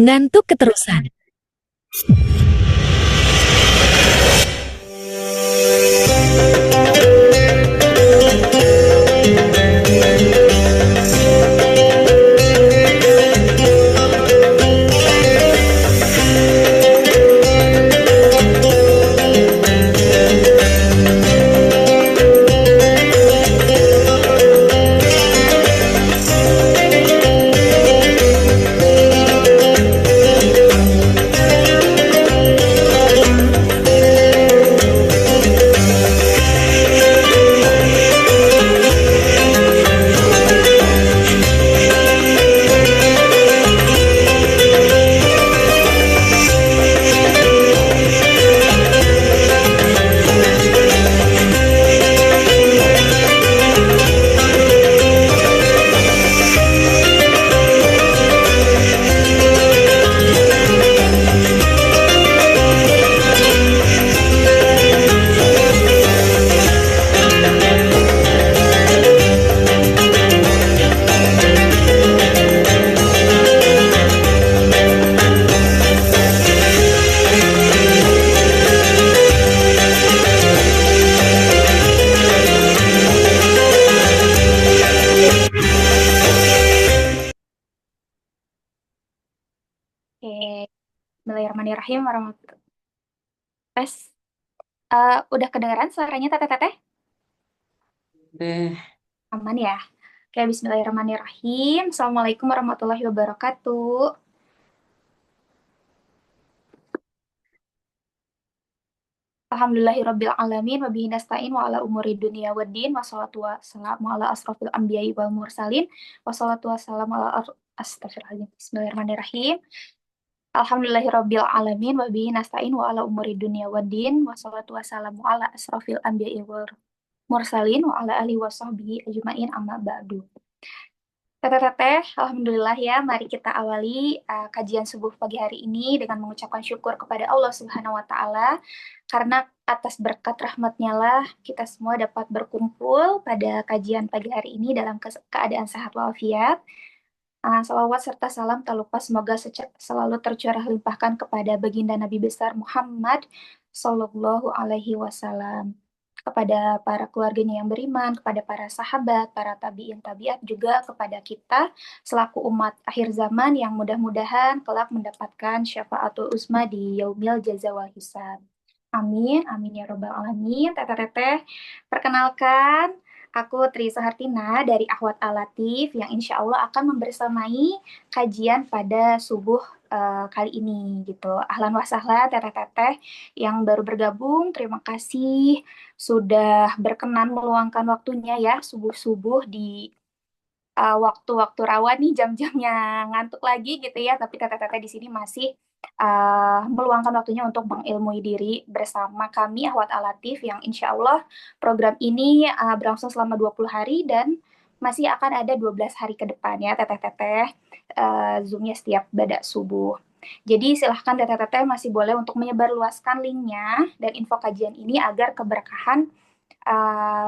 Ngantuk keterusan. Oke, Bismillahirrahmanirrahim warahmatullahi tes. Udah kedengeran suaranya teteh-teteh? Deh, Aman ya? Oke, Bismillahirrahmanirrahim. Assalamualaikum warahmatullahi wabarakatuh. Alhamdulillahirabbil alamin wa bihi nasta'in wa ala umuri dunya waddin wassalatu wassalamu ala asrofil anbiya'i wal mursalin wassalatu wassalamu ala astagfirullahaladzim. Bismillahirrahmanirrahim. Alhamdulillahirabbil alamin wa bihi nasta'in wa ala umuri dunya waddin wassalatu wassalamu ala asrofil anbiya'i wal mursalin wa ala alihi wasahbihi ajmain amma ba'du. Teteh-teteh, alhamdulillah ya, mari kita awali kajian subuh pagi hari ini dengan mengucapkan syukur kepada Allah Subhanahu wa taala karena atas berkat rahmatnya lah kita semua dapat berkumpul pada kajian pagi hari ini dalam keadaan sehat walafiat. Salawat serta salam tak lupa semoga selalu tercurah limpahkan kepada baginda Nabi besar Muhammad Sallallahu Alaihi Wasallam, kepada para keluarganya yang beriman, kepada para sahabat, para tabiin tabiat, juga kepada kita selaku umat akhir zaman yang mudah-mudahan kelak mendapatkan syafaatul uzma di yaumil jaza wal hisab. Amin, amin ya robbal alamin. Teteh-teteh, perkenalkan, aku Tri Sahartina dari Ahwat Alatif yang insya Allah akan membersamai kajian pada subuh kali ini gitu. Ahlan wa sahlan teteh-teteh yang baru bergabung, terima kasih sudah berkenan meluangkan waktunya ya subuh-subuh di waktu-waktu rawan nih, jam-jamnya ngantuk lagi gitu ya, tapi teteh-teteh di sini masih meluangkan waktunya untuk mengilmui diri bersama kami Ahwat Alatif yang insya Allah program ini berlangsung selama 20 hari dan masih akan ada 12 hari ke depan ya teteh-teteh, Zoom-nya setiap badak subuh. Jadi silahkan teteh-teteh masih boleh untuk menyebarluaskan linknya dan info kajian ini agar keberkahan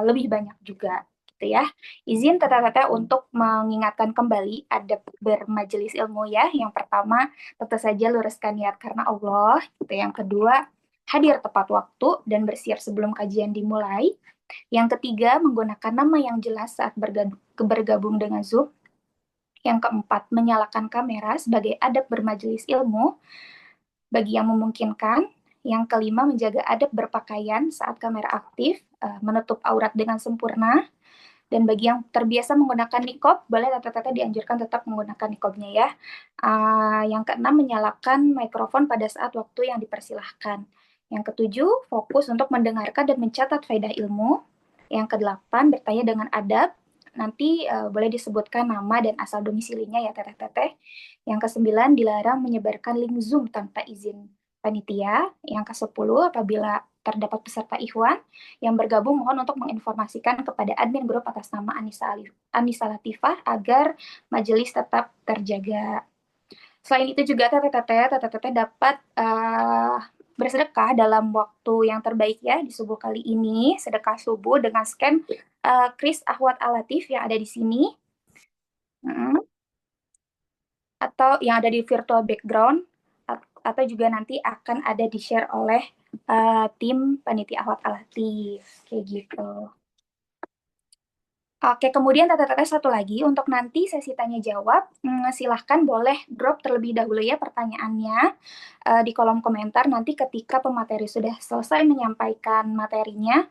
lebih banyak juga gitu ya. Izin teteh-teteh untuk mengingatkan kembali adab bermajelis ilmu ya. Yang pertama, tentu saja luruskan niat karena Allah. Gitu. Yang kedua, hadir tepat waktu dan bersiap sebelum kajian dimulai. Yang ketiga, menggunakan nama yang jelas saat bergabung dengan Zoom. Yang keempat, menyalakan kamera sebagai adab bermajelis ilmu bagi yang memungkinkan. Yang kelima, menjaga adab berpakaian saat kamera aktif, menutup aurat dengan sempurna. Dan bagi yang terbiasa menggunakan nikob, boleh teteh-teteh dianjurkan tetap menggunakan nikobnya ya. Yang keenam, menyalakan mikrofon pada saat waktu yang dipersilahkan. Yang ketujuh, fokus untuk mendengarkan dan mencatat faedah ilmu. Yang kedelapan, bertanya dengan adab. Nanti boleh disebutkan nama dan asal domisilinya ya teteh-teteh. Yang kesembilan, dilarang menyebarkan link Zoom tanpa izin panitia. Yang kesepuluh, apabila terdapat peserta ikhwan yang bergabung, mohon untuk menginformasikan kepada admin grup atas nama Anissa Latifah agar majelis tetap terjaga. Selain itu juga teteh-teteh dapat bersedekah dalam waktu yang terbaik ya di subuh kali ini. Sedekah subuh dengan scan Kris Ahwat Alatif yang ada di sini. atau yang ada di virtual background, atau juga nanti akan ada di-share oleh tim panitia Ahwat Alatif, kayak gitu. Oke, kemudian Teteh satu lagi, untuk nanti sesi tanya jawab, silahkan boleh drop terlebih dahulu ya pertanyaannya di kolom komentar. Nanti ketika pemateri sudah selesai menyampaikan materinya,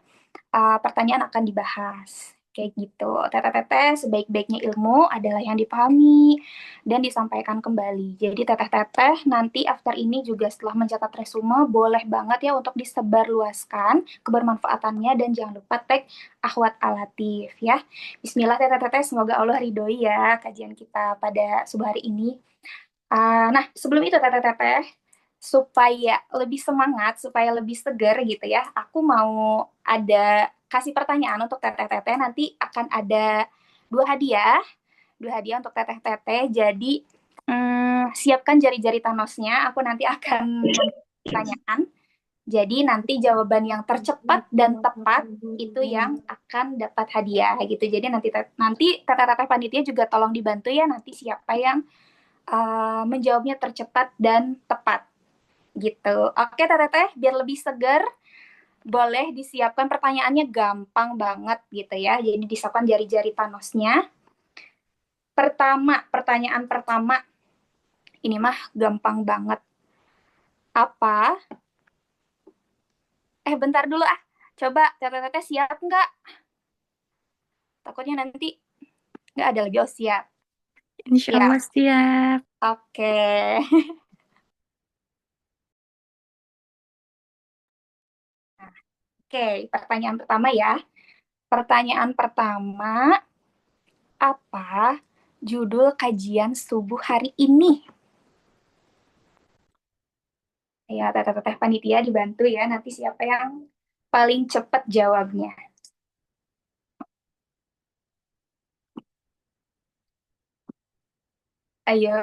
pertanyaan akan dibahas. Kayak gitu. Teteh-teteh, sebaik-baiknya ilmu adalah yang dipahami dan disampaikan kembali. Jadi teteh-teteh nanti after ini juga setelah mencatat resume, boleh banget ya untuk disebarluaskan kebermanfaatannya dan jangan lupa tag Ahwat Alatif ya. Bismillah teteh-teteh, semoga Allah ridhoi ya kajian kita pada subuh hari ini. Nah, sebelum itu teteh-teteh, supaya lebih semangat, supaya lebih segar gitu ya, aku mau ada kasih pertanyaan untuk teteh-teteh. Nanti akan ada dua hadiah, dua hadiah untuk teteh-teteh. Jadi siapkan jari-jari Thanosnya. Aku nanti akan memberi pertanyaan. Jadi nanti jawaban yang tercepat dan tepat itu yang akan dapat hadiah gitu. Jadi nanti teteh-teteh panitia juga tolong dibantu ya nanti siapa yang menjawabnya tercepat dan tepat gitu. Oke teteh, biar lebih segar, boleh disiapkan pertanyaannya gampang banget gitu ya. Jadi disiapkan jari-jari Thanosnya. Pertanyaan pertama, ini mah gampang banget. Apa? Bentar dulu ah. Coba teteh siap nggak? Takutnya nanti nggak ada lagi. Oh siap. Insya Siap. Allah siap. Oke. Oke, pertanyaan pertama ya. Pertanyaan pertama, apa judul kajian subuh hari ini? Ya, teteh-teteh panitia dibantu ya. Nanti siapa yang paling cepat jawabnya. Ayo.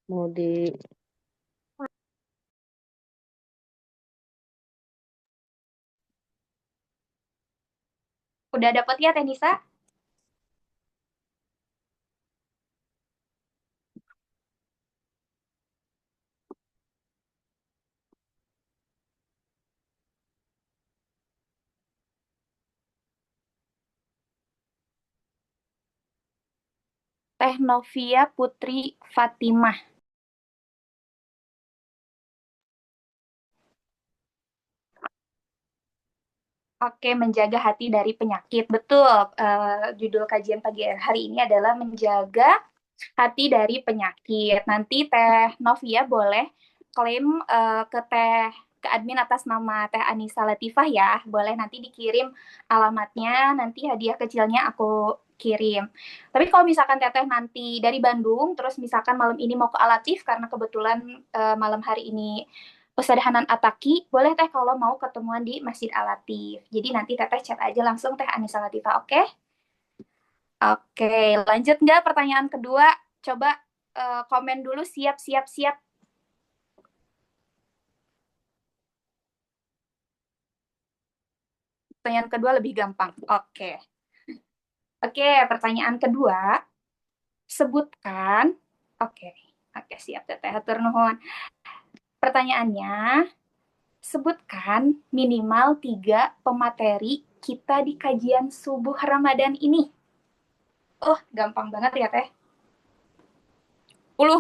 Mau di Udah dapet ya, Tenisa? Teh Novia Putri Fatimah. Oke, menjaga hati dari penyakit. Betul. Judul kajian pagi hari ini adalah menjaga hati dari penyakit. Nanti Teh Novia boleh klaim ke admin atas nama Teh Anissa Latifah ya. Boleh nanti dikirim alamatnya, nanti hadiah kecilnya aku kirim. Tapi kalau misalkan Teteh nanti dari Bandung, terus misalkan malam ini mau ke Alatif karena kebetulan malam hari ini Ustadz Hanan Ataki, boleh Teh kalau mau ketemuan di Masjid Alatif. Jadi nanti Teteh chat aja langsung Teh Anissa Latifah, oke? Oke, lanjut nggak pertanyaan kedua? Coba komen dulu siap, siap, siap. Pertanyaan kedua lebih gampang. Oke. Oke, pertanyaan kedua. Sebutkan. Oke. Oke, siap Teteh. Hatur nuhun. Pertanyaannya, sebutkan minimal 3 pemateri kita di kajian subuh Ramadan ini. Oh, gampang banget ya Teh. 10.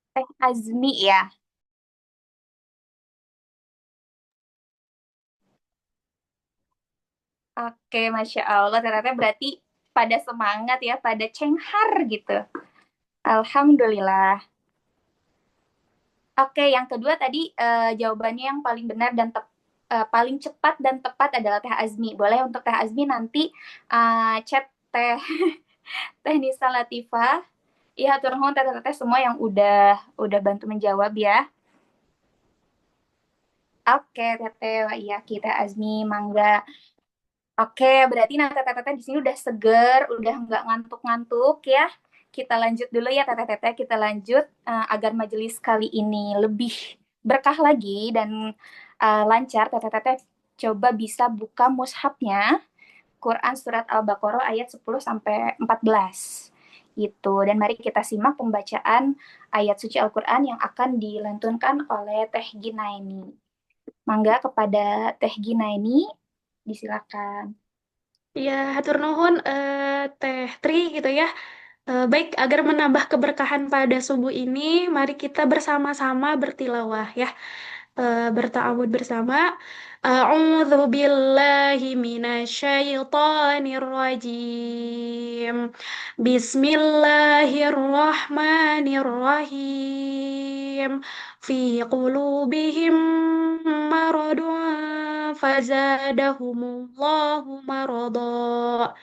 Teh Azmi ya. Oke, Masya Allah. Ternyata berarti pada semangat ya, pada cenghar gitu. Alhamdulillah. Oke, yang kedua tadi jawabannya yang paling benar dan paling cepat dan tepat adalah Teh Azmi. Boleh untuk Teh Azmi nanti chat Teh Teh Nisa Latifah Iya, hatur nuhun teteh-teteh semua yang udah bantu menjawab ya. Oke, teteh, wah iya kita Azmi, Mangga. Oke, berarti nah teteh-teteh di sini udah seger, udah nggak ngantuk-ngantuk ya. Kita lanjut dulu ya teteh-teteh, kita lanjut agar majelis kali ini lebih berkah lagi dan lancar. Teteh-teteh coba bisa buka mushafnya, Quran Surat Al-Baqarah ayat 10 sampai 14 gitu. Dan mari kita simak pembacaan ayat suci Al-Quran yang akan dilantunkan oleh Teh Ginaini. Mangga kepada Teh Ginaini, disilakan. Ya, hatur nuhun Teh Tri gitu ya. Baik, agar menambah keberkahan pada subuh ini, mari kita bersama-sama bertilawah ya. Bertawud bersama. A'udzu billahi minasyaitonir rajim. Bismillahirrahmanirrahim. Fi qulubihim maradun fazadahumullahu marada.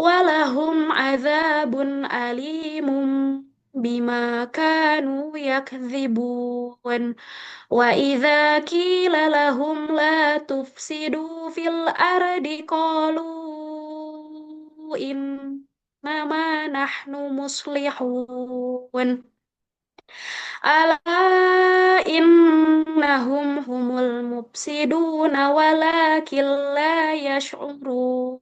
Walahum azabun alimum bima kanu yakdzibun. Wa idza qila lahum la tufsidu fil ardi qalu innama nahnu muslihun. Ala innahum humul mufsiduna walakin la yash'urun.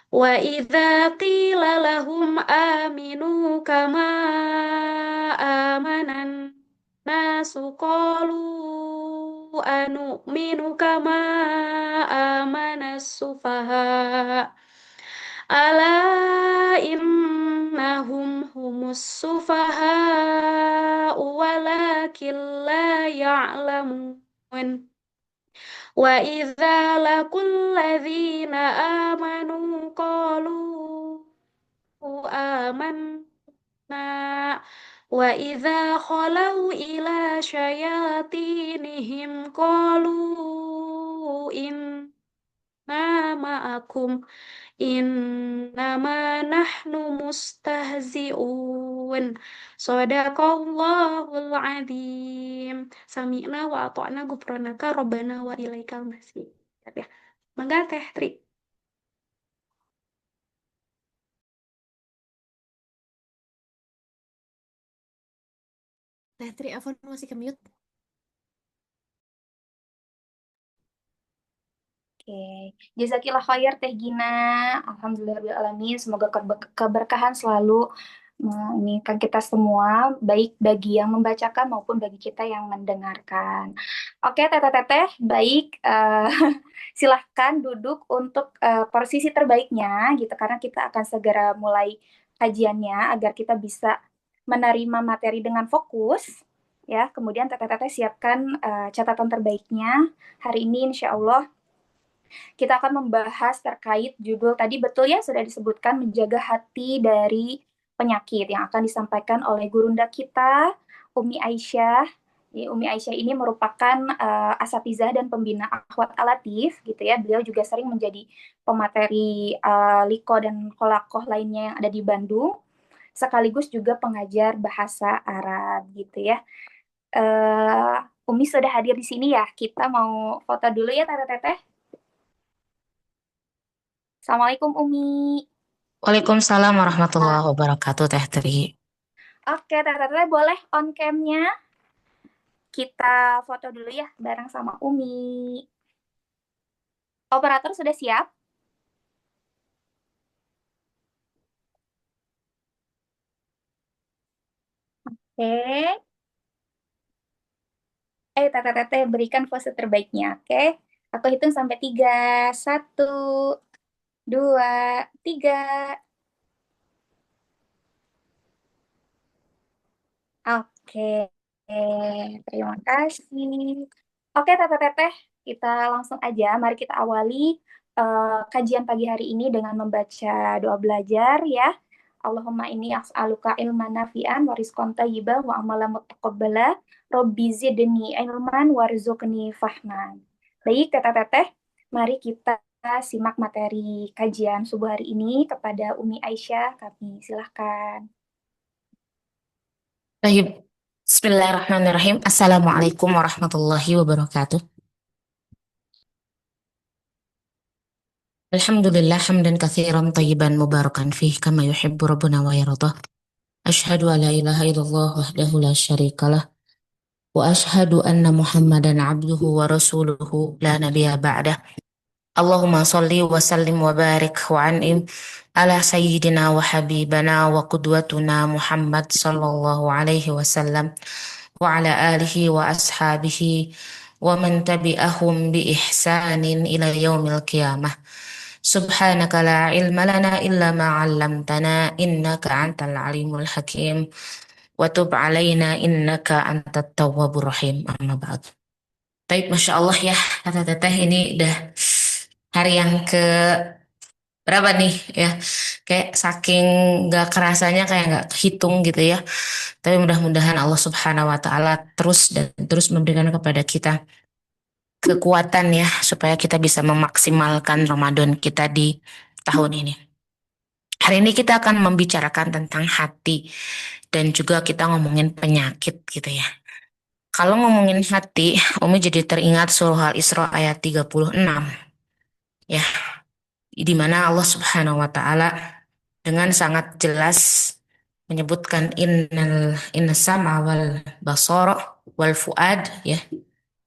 Wa idza qila lahum aminu kama amanan nasu qalu anu'minu kama amanas sufaha. Ala innahum humus sufaha walakin la ya'lamun. Wa idza laqul ladzina amanu qalu amanna wa idza khalau ila syayatinihim qalu inna ma'akum innama nahnu mustahzi'un. Shadaqallahul adzim. Sami'na wa ata'na ghufranaka rabbana wa ilaikal masih. Ya. Mangga Teh Tri. Teh Tri, Afwan masih ke mute. Oke, jazakillah khair Teh Gina. Alhamdulillahirrahmanirrahim. Semoga keberkahan selalu menginginkan kita semua, baik bagi yang membacakan maupun bagi kita yang mendengarkan. Oke, teteh-teteh, baik. Silahkan duduk untuk posisi terbaiknya, gitu, karena kita akan segera mulai kajiannya agar kita bisa menerima materi dengan fokus. Ya, kemudian teteh-teteh siapkan catatan terbaiknya. Hari ini, insya Allah, kita akan membahas terkait judul tadi, betul ya, sudah disebutkan menjaga hati dari penyakit yang akan disampaikan oleh gurunda kita, Umi Aisyah. Umi Aisyah ini merupakan asatizah dan pembina akhwat alatif gitu ya. Beliau juga sering menjadi pemateri liko dan kolakoh lainnya yang ada di Bandung, sekaligus juga pengajar bahasa Arab gitu ya. Umi sudah hadir di sini ya. Kita mau foto dulu ya teteh-teteh. Assalamualaikum Umi. Waalaikumsalam warahmatullahi wabarakatuh, Teh Tri. Oke, teteh boleh on cam-nya. Kita foto dulu ya bareng sama Umi. Operator sudah siap? Oke. Teteh berikan pose terbaiknya, oke? Aku hitung sampai 3. 1, 2, 3. Oke, terima kasih. Oke, teteh-teteh, kita langsung aja. Mari kita awali kajian pagi hari ini dengan membaca doa belajar ya. Allahumma inni as'aluka ilman nafi'an wa rizqan thayyiban wa amalan mutaqabbala. Robbi zidni ilman warzuqni fahman. Baik, teteh-teteh, mari kita simak materi kajian subuh hari ini kepada Umi Aisyah. Kami silahkan. Baik. Bismillahirrahmanirrahim. Assalamualaikum warahmatullahi wabarakatuh. Alhamdulillah hamdan katsiran tayyiban mubarakan fih kama yuhibbu rabbuna wa yardah. Asyhadu an la ilaha illallah wahdahu la syarikalah wa asyhadu anna Muhammadan abduhu wa rasuluhu la nabiyya ba'dah. Allahumma salli wa sallim wa barik wa an'im ala sayyidina wa habibana wa qudwatuna Muhammad sallallahu alaihi wasallam wa ala alihi wa ashabihi wa man tabi'ahum bi ihsanin ila yaumil qiyamah. Subhanaka la ilma lana illa ma 'allamtana innaka antal alimul hakim wa tub alaina innaka antat tawwabur rahim. Amma ba'd. Baik, Masya Allah ya, kata teteh ini udah hari yang ke berapa nih ya, kayak saking gak kerasanya kayak gak kehitung gitu ya. Tapi mudah-mudahan Allah Subhanahu wa Ta'ala terus dan terus memberikan kepada kita kekuatan ya, supaya kita bisa memaksimalkan Ramadan kita di tahun ini. Hari ini kita akan membicarakan tentang hati dan juga kita ngomongin penyakit gitu ya. Kalau ngomongin hati, Umi jadi teringat surah Al-Isra ayat 36 ya, di mana Allah Subhanahu wa Ta'ala dengan sangat jelas menyebutkan inna sam'a wal basara wal fuad ya,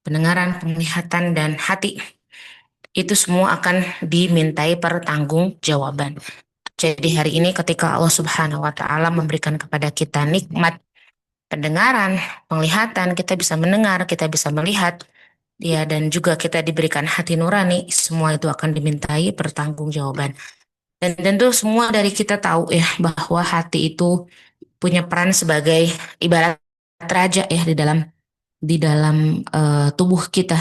pendengaran, penglihatan dan hati itu semua akan dimintai pertanggungjawaban. Jadi hari ini ketika Allah Subhanahu wa Ta'ala memberikan kepada kita nikmat pendengaran, penglihatan, kita bisa mendengar, kita bisa melihat ya, dan juga kita diberikan hati nurani, semua itu akan dimintai pertanggungjawaban. Dan tentu semua dari kita tahu ya bahwa hati itu punya peran sebagai ibarat raja ya di dalam tubuh kita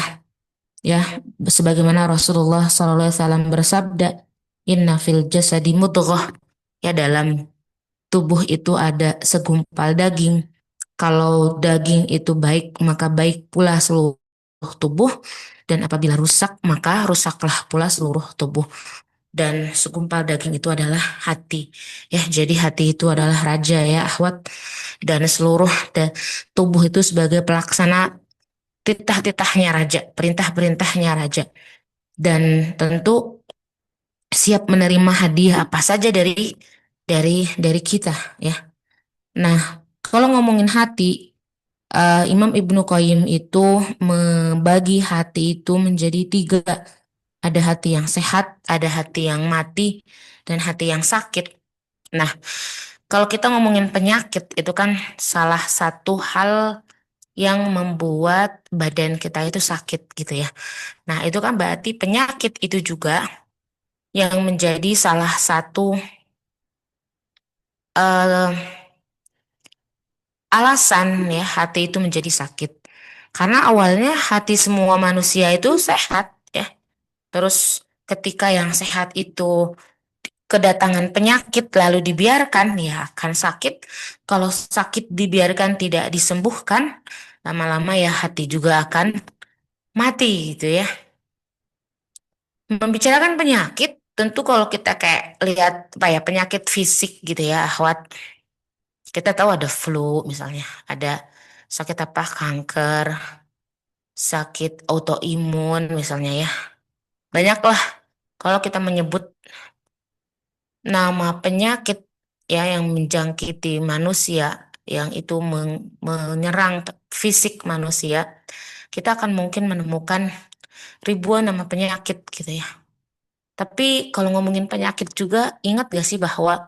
ya, sebagaimana Rasulullah SAW bersabda, inna fil jasadi mudghah, ya dalam tubuh itu ada segumpal daging. Kalau daging itu baik maka baik pula seluruh tubuh, dan apabila rusak maka rusaklah pula seluruh tubuh. Dan segumpal daging itu adalah hati ya, jadi hati itu adalah raja ya akhwat, dan seluruh tubuh itu sebagai pelaksana titah-titahnya raja, perintah-perintahnya raja, dan tentu siap menerima hadiah apa saja dari kita ya. Nah, kalau ngomongin hati, Imam Ibnu Qayyim itu membagi hati itu menjadi 3. Ada hati yang sehat, ada hati yang mati, dan hati yang sakit. Nah, kalau kita ngomongin penyakit, itu kan salah satu hal yang membuat badan kita itu sakit gitu ya. Nah, itu kan berarti penyakit itu juga yang menjadi salah satu eh, alasan ya hati itu menjadi sakit. Karena awalnya hati semua manusia itu sehat ya. Terus ketika yang sehat itu kedatangan penyakit lalu dibiarkan ya akan sakit. Kalau sakit dibiarkan tidak disembuhkan, lama-lama ya hati juga akan mati gitu ya. Membicarakan penyakit, tentu kalau kita kayak lihat apa ya, penyakit fisik gitu ya, akhwat. Kita tahu ada flu misalnya, ada sakit apa, kanker, sakit autoimun misalnya ya. Banyaklah kalau kita menyebut nama penyakit ya yang menjangkiti manusia, yang itu menyerang fisik manusia, kita akan mungkin menemukan ribuan nama penyakit gitu ya. Tapi kalau ngomongin penyakit juga, ingat gak sih bahwa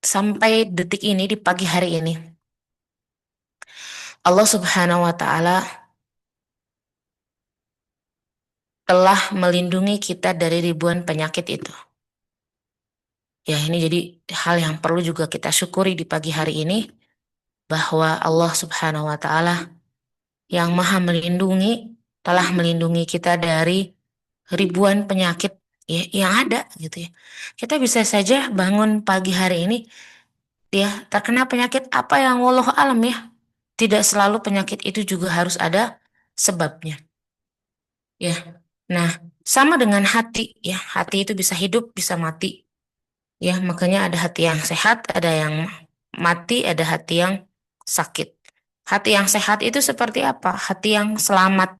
sampai detik ini, di pagi hari ini, Allah Subhanahu wa Ta'ala telah melindungi kita dari ribuan penyakit itu. Ya, ini jadi hal yang perlu juga kita syukuri di pagi hari ini, bahwa Allah Subhanahu wa Ta'ala yang Maha melindungi telah melindungi kita dari ribuan penyakit ya, yang ada gitu ya. Kita bisa saja bangun pagi hari ini ya terkena penyakit apa yang wallahu alam ya. Tidak selalu penyakit itu juga harus ada sebabnya. Ya. Nah, sama dengan hati ya. Hati itu bisa hidup, bisa mati. Ya, makanya ada hati yang sehat, ada yang mati, ada hati yang sakit. Hati yang sehat itu seperti apa? Hati yang selamat,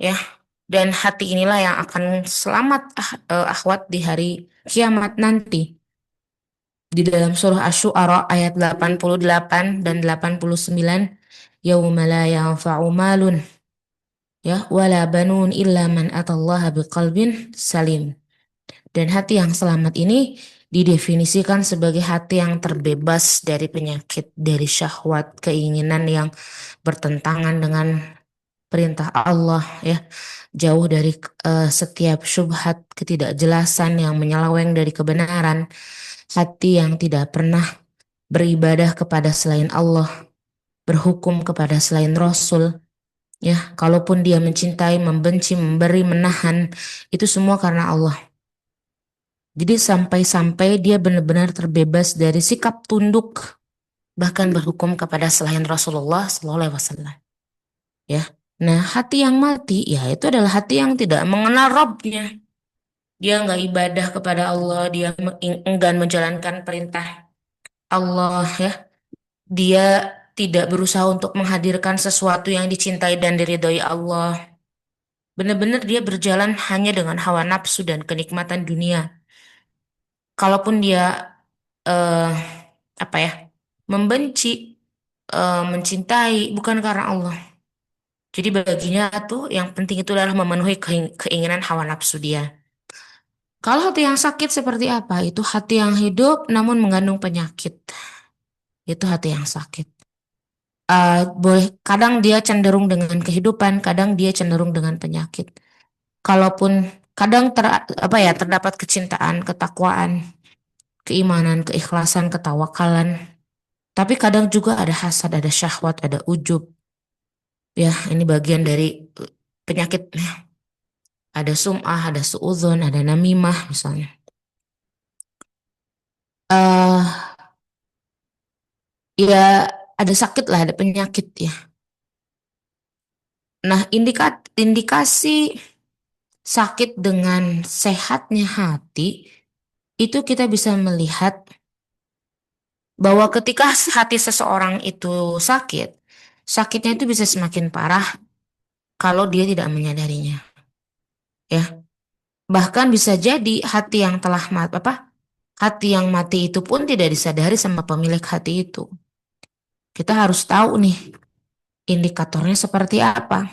ya. Dan hati inilah yang akan selamat akhwat di hari kiamat nanti. Di dalam surah Asy-Syu'ara ayat 88 dan 89, yauma la yanfa'u malun ya wala banun illa man atallaha biqalbin salim. Dan hati yang selamat ini didefinisikan sebagai hati yang terbebas dari penyakit, dari syahwat, keinginan yang bertentangan dengan perintah Allah, ya. Jauh dari setiap syubhat, ketidakjelasan yang menyeleweng dari kebenaran. Hati yang tidak pernah beribadah kepada selain Allah, berhukum kepada selain Rasul, ya. Kalaupun dia mencintai, membenci, memberi, menahan, itu semua karena Allah. Jadi sampai-sampai dia benar-benar terbebas dari sikap tunduk, bahkan berhukum kepada selain Rasulullah SAW. Ya, nah hati yang mati, ya itu adalah hati yang tidak mengenal Rabbnya. Dia nggak ibadah kepada Allah, dia enggan menjalankan perintah Allah, ya. Dia tidak berusaha untuk menghadirkan sesuatu yang dicintai dan diridhoi Allah. Benar-benar dia berjalan hanya dengan hawa nafsu dan kenikmatan dunia. Kalaupun dia eh, apa ya, membenci, mencintai bukan karena Allah. Jadi baginya tuh yang penting itu adalah memenuhi keinginan hawa nafsu dia. Kalau hati yang sakit seperti apa? Itu hati yang hidup namun mengandung penyakit. Itu hati yang sakit. Boleh kadang dia cenderung dengan kehidupan, kadang dia cenderung dengan penyakit. Kalaupun kadang terdapat kecintaan, ketakwaan, keimanan, keikhlasan, ketawakalan. Tapi kadang juga ada hasad, ada syahwat, ada ujub. Ya, ini bagian dari penyakit. Ada sum'ah, ada su'udzon, ada namimah misalnya. eh Ya, ada sakit lah, ada penyakit ya. Nah, indikasi sakit dengan sehatnya hati, itu kita bisa melihat bahwa ketika hati seseorang itu sakit, sakitnya itu bisa semakin parah kalau dia tidak menyadarinya. Ya, bahkan bisa jadi hati yang hati yang mati itu pun tidak disadari sama pemilik hati itu. Kita harus tahu nih indikatornya seperti apa.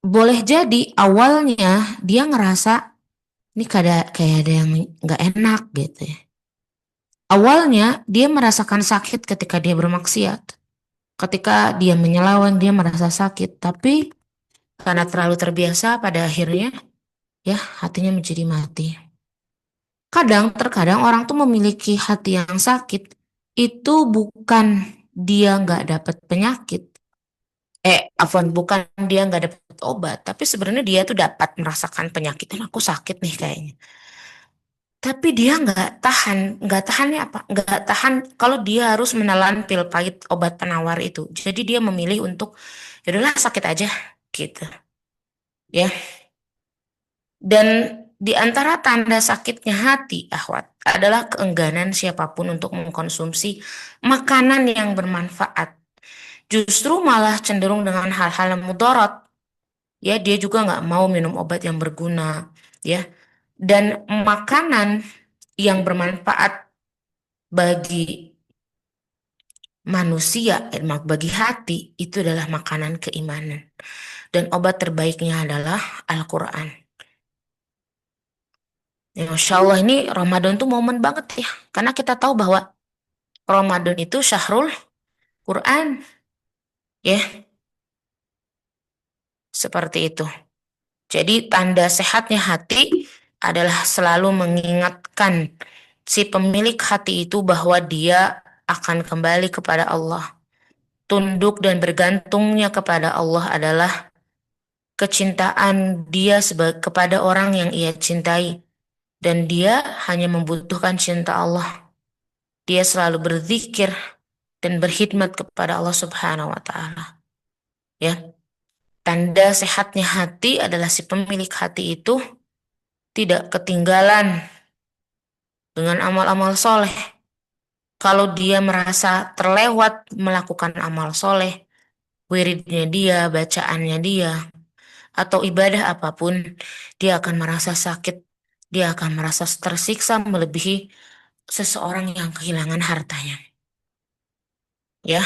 Boleh jadi awalnya dia ngerasa ini kayak ada yang nggak enak gitu ya. Awalnya dia merasakan sakit ketika dia bermaksiat. Ketika dia menyelaweng dia merasa sakit. Tapi karena terlalu terbiasa pada akhirnya ya hatinya menjadi mati. Terkadang orang tuh memiliki hati yang sakit. Itu bukan dia nggak dapat penyakit. Bukan dia nggak dapat obat. Tapi sebenarnya dia tuh dapat merasakan penyakit. Aku sakit nih kayaknya. Tapi dia nggak tahannya apa? Nggak tahan kalau dia harus menelan pil pahit obat penawar itu. Jadi dia memilih untuk, yaudahlah sakit aja, gitu. Ya. Dan di antara tanda sakitnya hati, akhwat, adalah keengganan siapapun untuk mengkonsumsi makanan yang bermanfaat. Justru malah cenderung dengan hal-hal yang mudarat. Ya, dia juga nggak mau minum obat yang berguna. Ya. Dan makanan yang bermanfaat bagi manusia, bagi hati, itu adalah makanan keimanan. Dan obat terbaiknya adalah Al-Quran. Ya, Masya Allah, ini Ramadan tuh momen banget ya. Karena kita tahu bahwa Ramadan itu syahrul Quran. Ya, seperti itu. Jadi tanda sehatnya hati adalah selalu mengingatkan si pemilik hati itu bahwa dia akan kembali kepada Allah. Tunduk dan bergantungnya kepada Allah adalah kecintaan dia kepada orang yang ia cintai. Dan dia hanya membutuhkan cinta Allah. Dia selalu berzikir dan berkhidmat kepada Allah Subhanahu wa Ta'ala. Ya. Tanda sehatnya hati adalah si pemilik hati itu tidak ketinggalan dengan amal-amal soleh. Kalau dia merasa terlewat melakukan amal soleh, wiridnya dia, bacaannya dia, atau ibadah apapun, dia akan merasa sakit, dia akan merasa tersiksa melebihi seseorang yang kehilangan hartanya. Ya,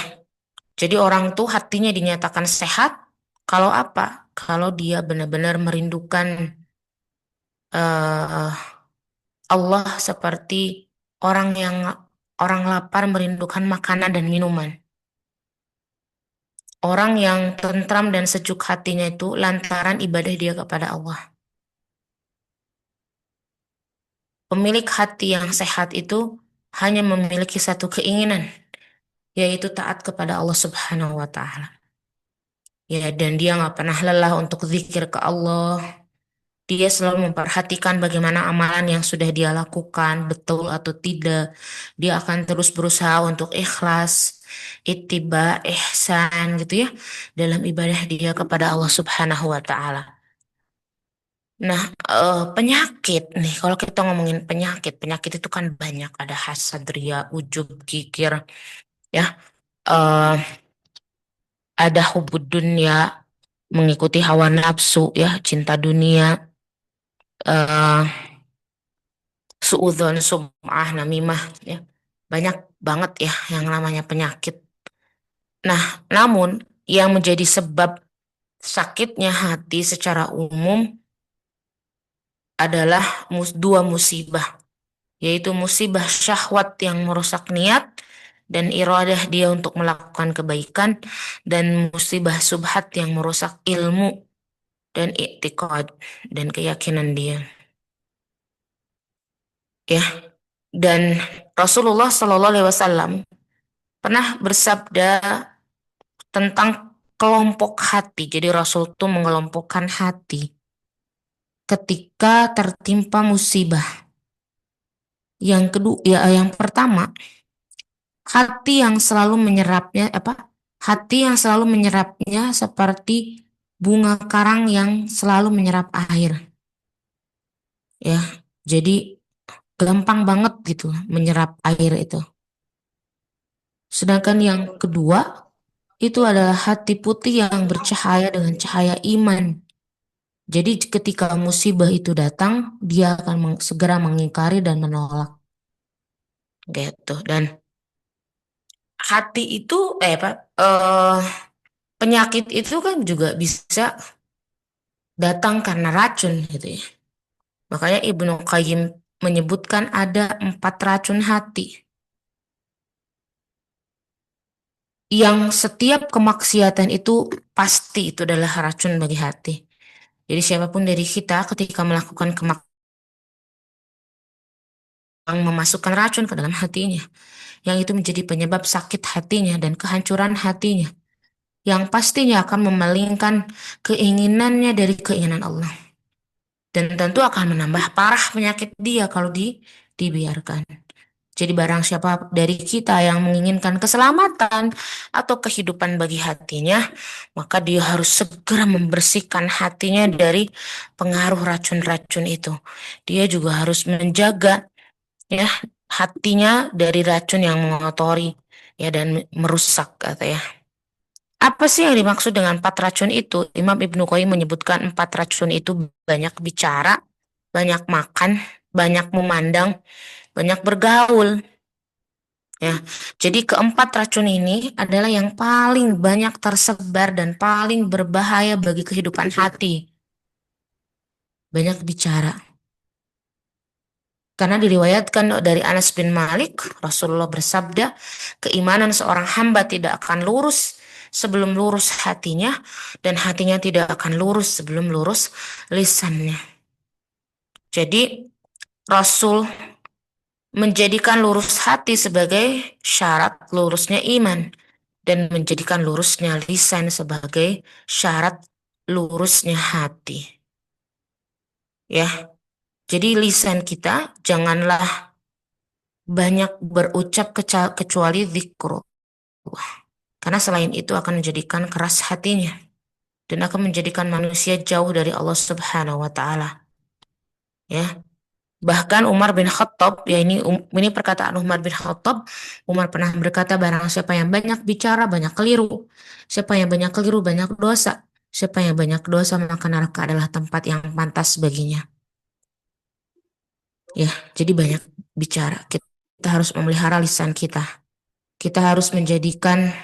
jadi orang tuh hatinya dinyatakan sehat, kalau apa? Kalau dia benar-benar merindukan eh, Allah seperti orang lapar merindukan makanan dan minuman. Orang yang tentram dan sejuk hatinya itu lantaran ibadah dia kepada Allah. Pemilik hati yang sehat itu hanya memiliki satu keinginan, yaitu taat kepada Allah Subhanahu wa Ta'ala. Ya, dan dia nggak pernah lelah untuk zikir ke Allah. Dia selalu memperhatikan bagaimana amalan yang sudah dia lakukan, betul atau tidak. Dia akan terus berusaha untuk ikhlas, ittiba, ihsan gitu ya, dalam ibadah dia kepada Allah Subhanahu wa Ta'ala. Nah, penyakit nih, kalau kita ngomongin penyakit, penyakit itu kan banyak. Ada hasad, ria, ujub, kikir, ya. Eh, ada hubud dunia, mengikuti hawa nafsu, ya, cinta dunia, eh suudzon, sum'ah, namimah, ya. Banyak banget ya yang namanya penyakit. Nah, namun yang menjadi sebab sakitnya hati secara umum adalah dua musibah, yaitu musibah syahwat yang merusak niat dan iradah dia untuk melakukan kebaikan, dan musibah subhat yang merusak ilmu dan i'tiqad dan keyakinan dia. Ya, dan Rasulullah Shallallahu Alaihi Wasallam pernah bersabda tentang kelompok hati. Jadi Rasul itu mengelompokkan hati ketika tertimpa musibah. Yang kedua, ya yang pertama, hati yang selalu menyerapnya Hati yang selalu menyerapnya seperti bunga karang yang selalu menyerap air. Ya, jadi gampang banget gitu menyerap air itu. Sedangkan yang kedua itu adalah hati putih yang bercahaya dengan cahaya iman. Jadi ketika musibah itu datang, dia akan segera mengingkari dan menolak. Gitu. Dan hati itu penyakit itu kan juga bisa datang karena racun gitu ya. Makanya Ibnu Qayyim menyebutkan ada 4 racun hati. Yang setiap kemaksiatan itu pasti itu adalah racun bagi hati. Jadi siapapun dari kita ketika melakukan kemaksiatan memasukkan racun ke dalam hatinya, yang itu menjadi penyebab sakit hatinya dan kehancuran hatinya, yang pastinya akan memalingkan keinginannya dari keinginan Allah. Dan tentu akan menambah parah penyakit dia kalau dibiarkan. Jadi barang siapa dari kita yang menginginkan keselamatan atau kehidupan bagi hatinya, maka dia harus segera membersihkan hatinya dari pengaruh racun-racun itu. Dia juga harus menjaga ya hatinya dari racun yang mengotori ya dan merusak kata ya. Apa sih yang dimaksud dengan 4 racun itu? Imam Ibnu Qayyim menyebutkan 4 racun itu banyak bicara, banyak makan, banyak memandang, banyak bergaul. Ya, jadi keempat racun ini adalah yang paling banyak tersebar dan paling berbahaya bagi kehidupan hati. Banyak bicara. Karena diriwayatkan dari Anas bin Malik, Rasulullah bersabda, keimanan seorang hamba tidak akan lurus sebelum lurus hatinya, dan hatinya tidak akan lurus sebelum lurus lisannya. Jadi Rasul menjadikan lurus hati sebagai syarat lurusnya iman, dan menjadikan lurusnya lisan sebagai syarat lurusnya hati. Ya, jadi lisan kita janganlah banyak berucap kecuali zikrullah. Karena selain itu akan menjadikan keras hatinya dan akan menjadikan manusia jauh dari Allah Subhanahu wa Ta'ala. Ya. Bahkan Umar bin Khattab, ya ini perkataan Umar bin Khattab, Umar pernah berkata, barang siapa yang banyak bicara, banyak keliru. Siapa yang banyak keliru, banyak dosa. Siapa yang banyak dosa, maka neraka adalah tempat yang pantas baginya. Ya, jadi banyak bicara. Kita harus memelihara lisan kita. Kita harus menjadikan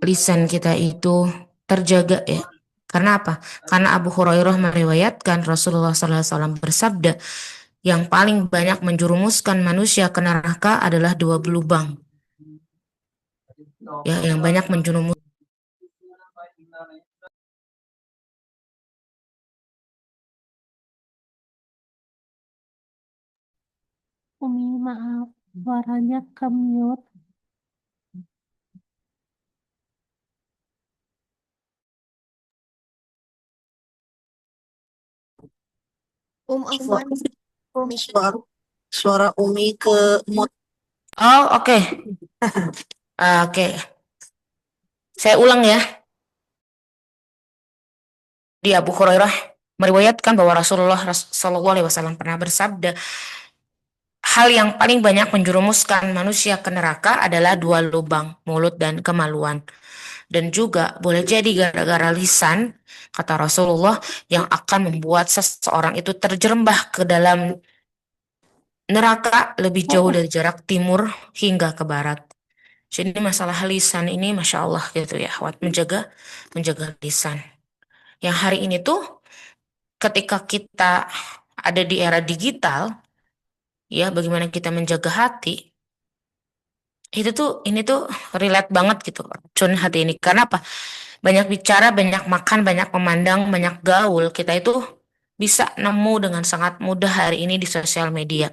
lisan kita itu terjaga ya. Karena apa? Karena Abu Hurairah meriwayatkan Rasulullah SAW bersabda, yang paling banyak menjerumuskan manusia ke neraka adalah dua lubang. Ya, yang banyak menjerumus. Umi, maaf, suaranya ke mute. Afwan. Suara Umi ke mute. Oh, oke. Oke. Saya ulang ya. Di Abu Hurairah meriwayatkan bahwa Rasulullah SAW pernah bersabda, hal yang paling banyak menjerumuskan manusia ke neraka adalah dua lubang, mulut dan kemaluan. Dan juga boleh jadi gara-gara lisan, kata Rasulullah, yang akan membuat seseorang itu terjerembah ke dalam neraka lebih jauh dari jarak timur hingga ke barat. Jadi masalah lisan ini Masya Allah gitu ya, menjaga lisan. Yang hari ini tuh ketika kita ada di era digital, ya bagaimana kita menjaga hati, ini tuh relate banget gitu, racun hati ini. Karena apa? Banyak bicara, banyak makan, banyak memandang, banyak gaul, kita itu bisa nemu dengan sangat mudah hari ini di sosial media.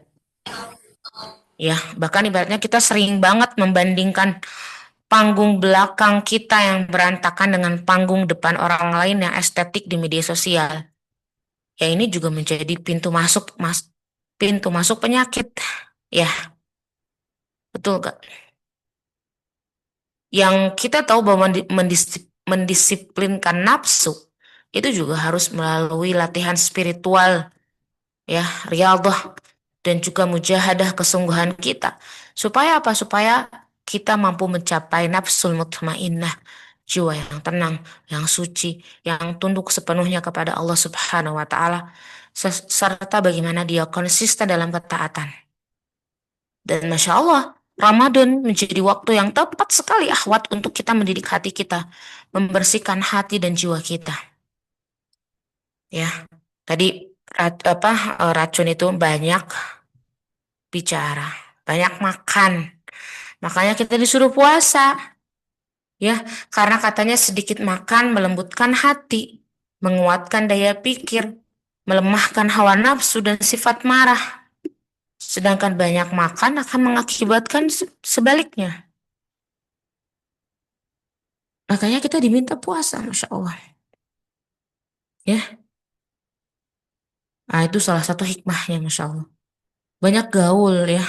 Ya, bahkan ibaratnya kita sering banget membandingkan panggung belakang kita yang berantakan dengan panggung depan orang lain yang estetik di media sosial. Ya, ini juga menjadi pintu masuk penyakit. Ya, betul gak? Yang kita tahu bahwa mendisiplinkan nafsu itu juga harus melalui latihan spiritual, ya, riyadhah, dan juga mujahadah kesungguhan kita. Supaya apa? Supaya kita mampu mencapai nafsul mutmainnah, jiwa yang tenang, yang suci, yang tunduk sepenuhnya kepada Allah Subhanahu wa taala, serta bagaimana dia konsisten dalam ketaatan. Dan Masya Allah, Ramadan menjadi waktu yang tepat sekali akhwat untuk kita mendidik hati kita, membersihkan hati dan jiwa kita. Ya, tadi racun itu banyak bicara, banyak makan. Makanya kita disuruh puasa. Ya, karena katanya sedikit makan melembutkan hati, menguatkan daya pikir, melemahkan hawa nafsu dan sifat marah. Sedangkan banyak makan akan mengakibatkan sebaliknya. Makanya kita diminta puasa, Masya Allah. Ya, nah itu salah satu hikmahnya, Masya Allah. Banyak gaul ya.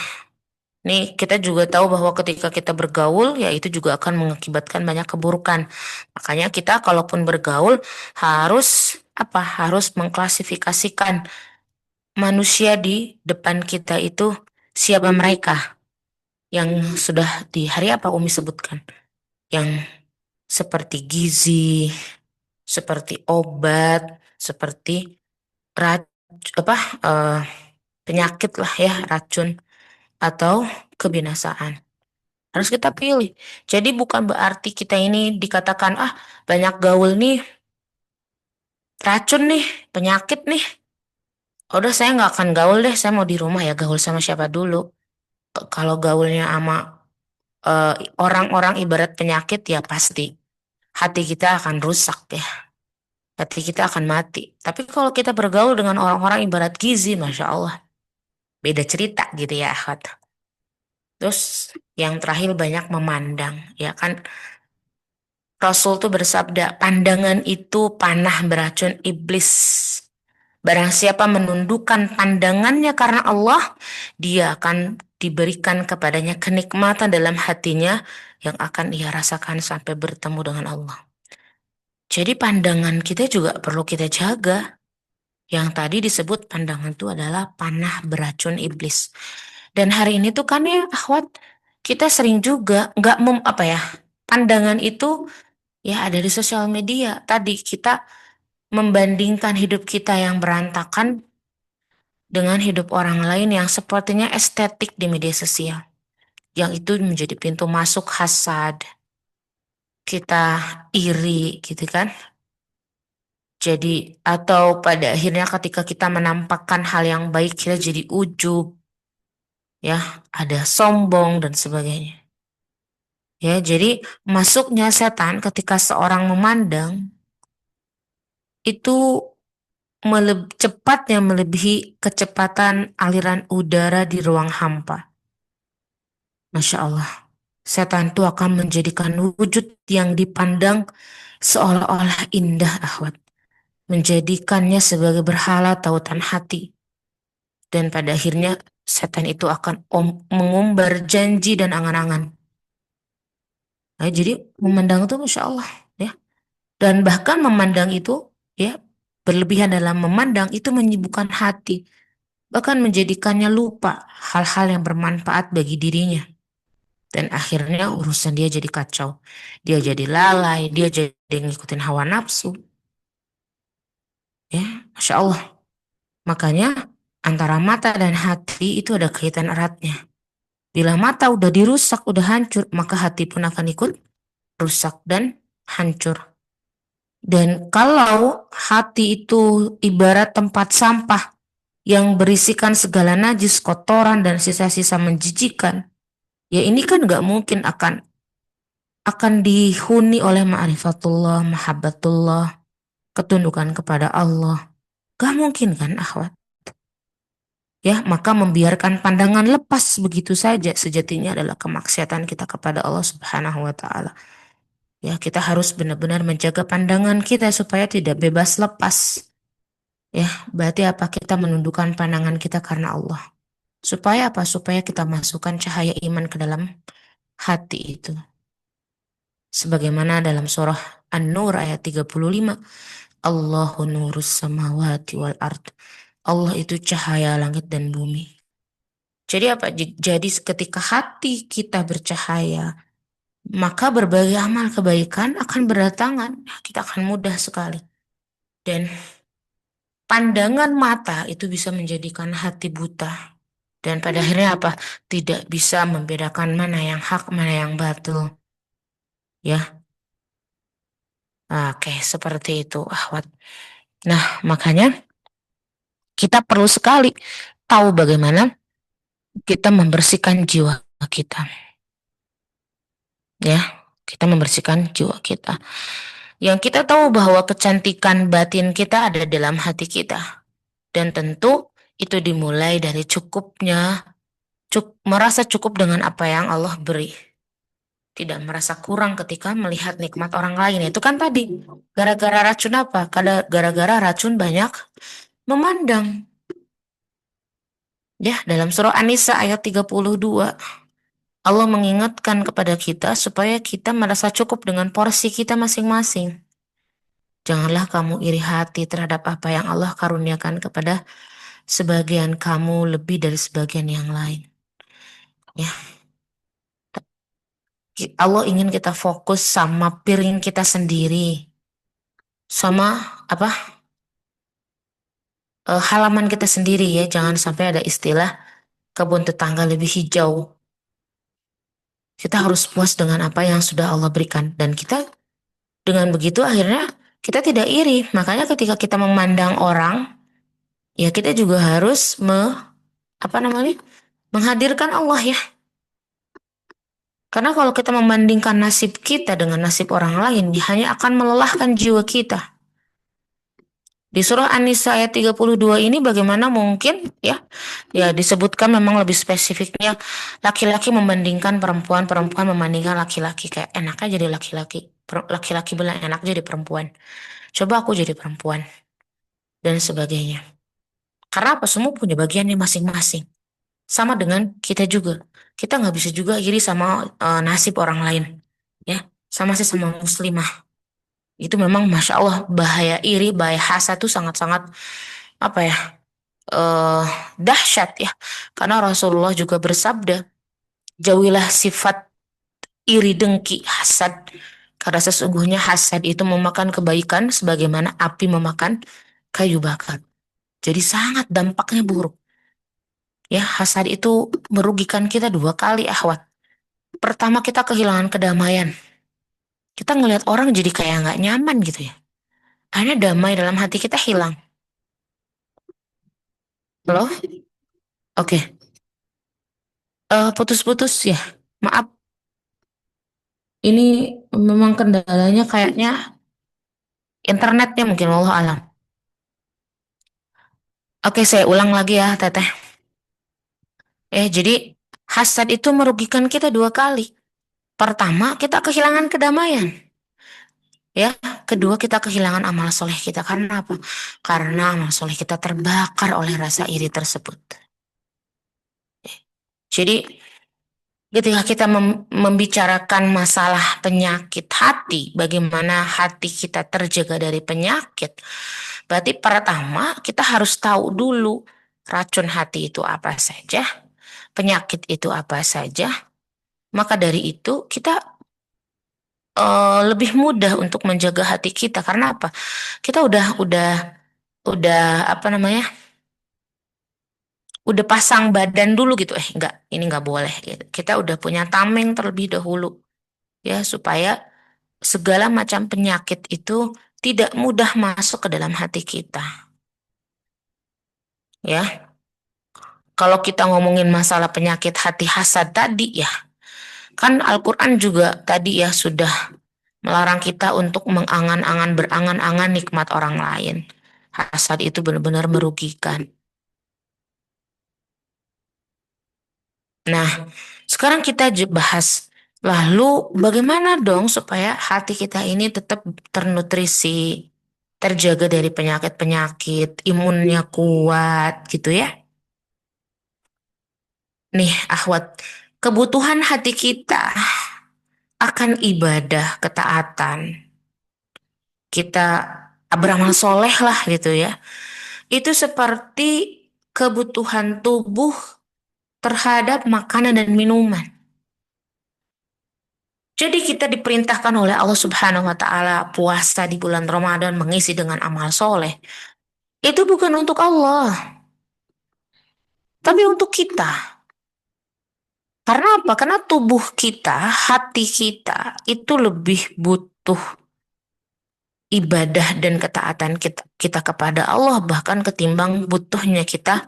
Nih kita juga tahu bahwa ketika kita bergaul, ya itu juga akan mengakibatkan banyak keburukan. Makanya kita kalaupun bergaul harus Harus mengklasifikasikan manusia di depan kita itu siapa mereka yang sudah di hari apa Umi sebutkan, yang seperti gizi, seperti obat, seperti rac penyakit lah ya, racun atau kebinasaan. Harus kita pilih. Jadi bukan berarti kita ini dikatakan banyak gaul nih, racun nih, penyakit nih. Udah saya nggak akan gaul deh, saya mau di rumah ya, gaul sama siapa dulu. Kalau gaulnya sama orang-orang ibarat penyakit ya pasti hati kita akan rusak ya. Hati kita akan mati. Tapi kalau kita bergaul dengan orang-orang ibarat gizi, Masya Allah, beda cerita gitu ya, akhwat. Terus yang terakhir banyak memandang, ya kan? Rasul tuh bersabda, pandangan itu panah beracun iblis. Barang siapa menundukkan pandangannya karena Allah, dia akan diberikan kepadanya kenikmatan dalam hatinya yang akan ia rasakan sampai bertemu dengan Allah. Jadi pandangan kita juga perlu kita jaga. Yang tadi disebut pandangan itu adalah panah beracun iblis. Dan hari ini tuh kan ya, akhwat, kita sering juga nggak pandangan itu ya ada di sosial media. Tadi kita membandingkan hidup kita yang berantakan dengan hidup orang lain yang sepertinya estetik di media sosial. Yang itu menjadi pintu masuk hasad, kita iri gitu kan. Jadi, atau pada akhirnya ketika kita menampakkan hal yang baik, kita jadi ujub, ya, ada sombong dan sebagainya. Ya, jadi masuknya setan ketika seorang memandang itu cepatnya melebihi kecepatan aliran udara di ruang hampa. Masya Allah, setan itu akan menjadikan wujud yang dipandang seolah-olah indah, akhwat. Menjadikannya sebagai berhala tautan hati. Dan pada akhirnya setan itu akan mengumbar janji dan angan-angan. Nah, jadi memandang itu Masya Allah, ya. Dan bahkan memandang itu, ya, berlebihan dalam memandang itu menyibukkan hati. Bahkan menjadikannya lupa hal-hal yang bermanfaat bagi dirinya. Dan akhirnya urusan dia jadi kacau. Dia jadi lalai, dia jadi ngikutin hawa nafsu. Ya, Masya Allah. Makanya antara mata dan hati itu ada kaitan eratnya. Bila mata udah dirusak, udah hancur, maka hati pun akan ikut rusak dan hancur. Dan kalau hati itu ibarat tempat sampah yang berisikan segala najis, kotoran, dan sisa-sisa menjijikan, ya ini kan nggak mungkin akan dihuni oleh ma'rifatullah, mahabbatullah, ketundukan kepada Allah. Gak mungkin kan, akhwat? Ya, maka membiarkan pandangan lepas begitu saja sejatinya adalah kemaksiatan kita kepada Allah Subhanahu wa taala. Ya, kita harus benar-benar menjaga pandangan kita supaya tidak bebas lepas. Ya, berarti apa? Kita menundukkan pandangan kita karena Allah. Supaya apa? Supaya kita masukkan cahaya iman ke dalam hati itu. Sebagaimana dalam surah An-Nur ayat 35, Allahu nurus samawati wal ard. Allah itu cahaya langit dan bumi. Jadi apa? Jadi ketika hati kita bercahaya, maka berbagai amal kebaikan akan berdatangan. Kita akan mudah sekali. Dan pandangan mata itu bisa menjadikan hati buta. Dan pada akhirnya apa? Tidak bisa membedakan mana yang hak, mana yang batil. Ya. Oke, seperti itu, akhwat. Nah, makanya kita perlu sekali tahu bagaimana kita membersihkan jiwa kita. Ya, kita membersihkan jiwa kita. Yang kita tahu bahwa kecantikan batin kita ada dalam hati kita. Dan tentu itu dimulai dari merasa cukup dengan apa yang Allah beri. Tidak merasa kurang ketika melihat nikmat orang lain. Itu kan tadi, gara-gara racun apa? Gara-gara racun banyak memandang. Ya, dalam surah An-Nisa ayat 32, Allah mengingatkan kepada kita supaya kita merasa cukup dengan porsi kita masing-masing. Janganlah kamu iri hati terhadap apa yang Allah karuniakan kepada sebagian kamu lebih dari sebagian yang lain. Ya. Allah ingin kita fokus sama piring kita sendiri. Sama halaman kita sendiri ya. Jangan sampai ada istilah kebun tetangga lebih hijau. Kita harus puas dengan apa yang sudah Allah berikan. Dan kita dengan begitu akhirnya kita tidak iri. Makanya ketika kita memandang orang, ya kita juga harus menghadirkan Allah ya. Karena kalau kita membandingkan nasib kita dengan nasib orang lain, hanya akan melelahkan jiwa kita. Di surah An-Nisa ayat 32 ini bagaimana mungkin ya disebutkan memang lebih spesifiknya laki-laki membandingkan perempuan membandingkan laki-laki, kayak enaknya jadi laki-laki bilang enak jadi perempuan, coba aku jadi perempuan dan sebagainya. Karena apa? Semua punya bagiannya masing-masing. Sama dengan kita juga, kita nggak bisa juga iri sama nasib orang lain ya, sama muslimah. Itu memang Masya Allah bahaya iri, bahaya hasad itu sangat-sangat apa ya, dahsyat ya. Karena Rasulullah juga bersabda, jauhilah sifat iri, dengki, hasad. Karena sesungguhnya hasad itu memakan kebaikan sebagaimana api memakan kayu bakar. Jadi sangat dampaknya buruk. Ya, hasad itu merugikan kita dua kali, akhwat. Pertama, kita kehilangan kedamaian. Kita ngelihat orang jadi kayak nggak nyaman gitu ya. Akhirnya damai dalam hati kita hilang. Loh? Oke. Putus-putus ya. Maaf. Ini memang kendalanya kayaknya internetnya mungkin, wallahu alam. Oke, saya ulang lagi ya, Teteh. Jadi hasad itu merugikan kita dua kali. Pertama, kita kehilangan kedamaian. Ya, kedua kita kehilangan amal soleh kita. Karena apa? Karena amal soleh kita terbakar oleh rasa iri tersebut. Jadi ketika kita membicarakan masalah penyakit hati, bagaimana hati kita terjaga dari penyakit, berarti pertama kita harus tahu dulu racun hati itu apa saja, penyakit itu apa saja. Maka dari itu kita lebih mudah untuk menjaga hati kita. Karena apa? Kita udah apa namanya? Udah pasang badan dulu gitu. Enggak, ini enggak boleh gitu. Kita udah punya tameng terlebih dahulu ya, supaya segala macam penyakit itu tidak mudah masuk ke dalam hati kita. Ya, kalau kita ngomongin masalah penyakit hati hasad tadi ya, kan Al-Quran juga tadi ya sudah melarang kita untuk mengangan-angan, berangan-angan nikmat orang lain. Hasad itu benar-benar merugikan. Nah, sekarang kita bahas, lalu bagaimana dong supaya hati kita ini tetap ternutrisi, terjaga dari penyakit-penyakit, imunnya kuat gitu ya. Nih, akhwat, kebutuhan hati kita akan ibadah, ketaatan. Kita beramal soleh lah gitu ya. Itu seperti kebutuhan tubuh terhadap makanan dan minuman. Jadi kita diperintahkan oleh Allah Subhanahu wa Ta'ala puasa di bulan Ramadan mengisi dengan amal soleh. Itu bukan untuk Allah, tapi untuk kita. Karena apa? Karena tubuh kita, hati kita itu lebih butuh ibadah dan ketaatan kita kepada Allah bahkan ketimbang butuhnya kita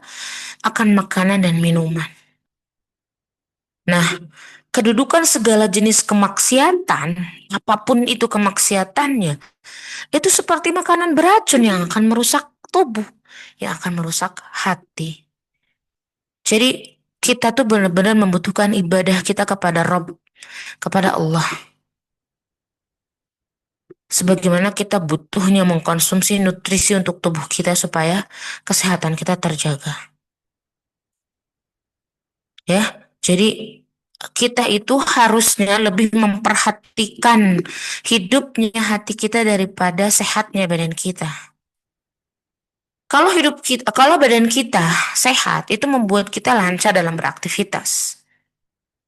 akan makanan dan minuman. Nah, kedudukan segala jenis kemaksiatan, apapun itu kemaksiatannya, itu seperti makanan beracun yang akan merusak tubuh, yang akan merusak hati. Jadi kita tuh benar-benar membutuhkan ibadah kita kepada Rabb, kepada Allah. Sebagaimana kita butuhnya mengkonsumsi nutrisi untuk tubuh kita supaya kesehatan kita terjaga. Ya, jadi kita itu harusnya lebih memperhatikan hidupnya hati kita daripada sehatnya badan kita. Kalau badan kita sehat, itu membuat kita lancar dalam beraktivitas.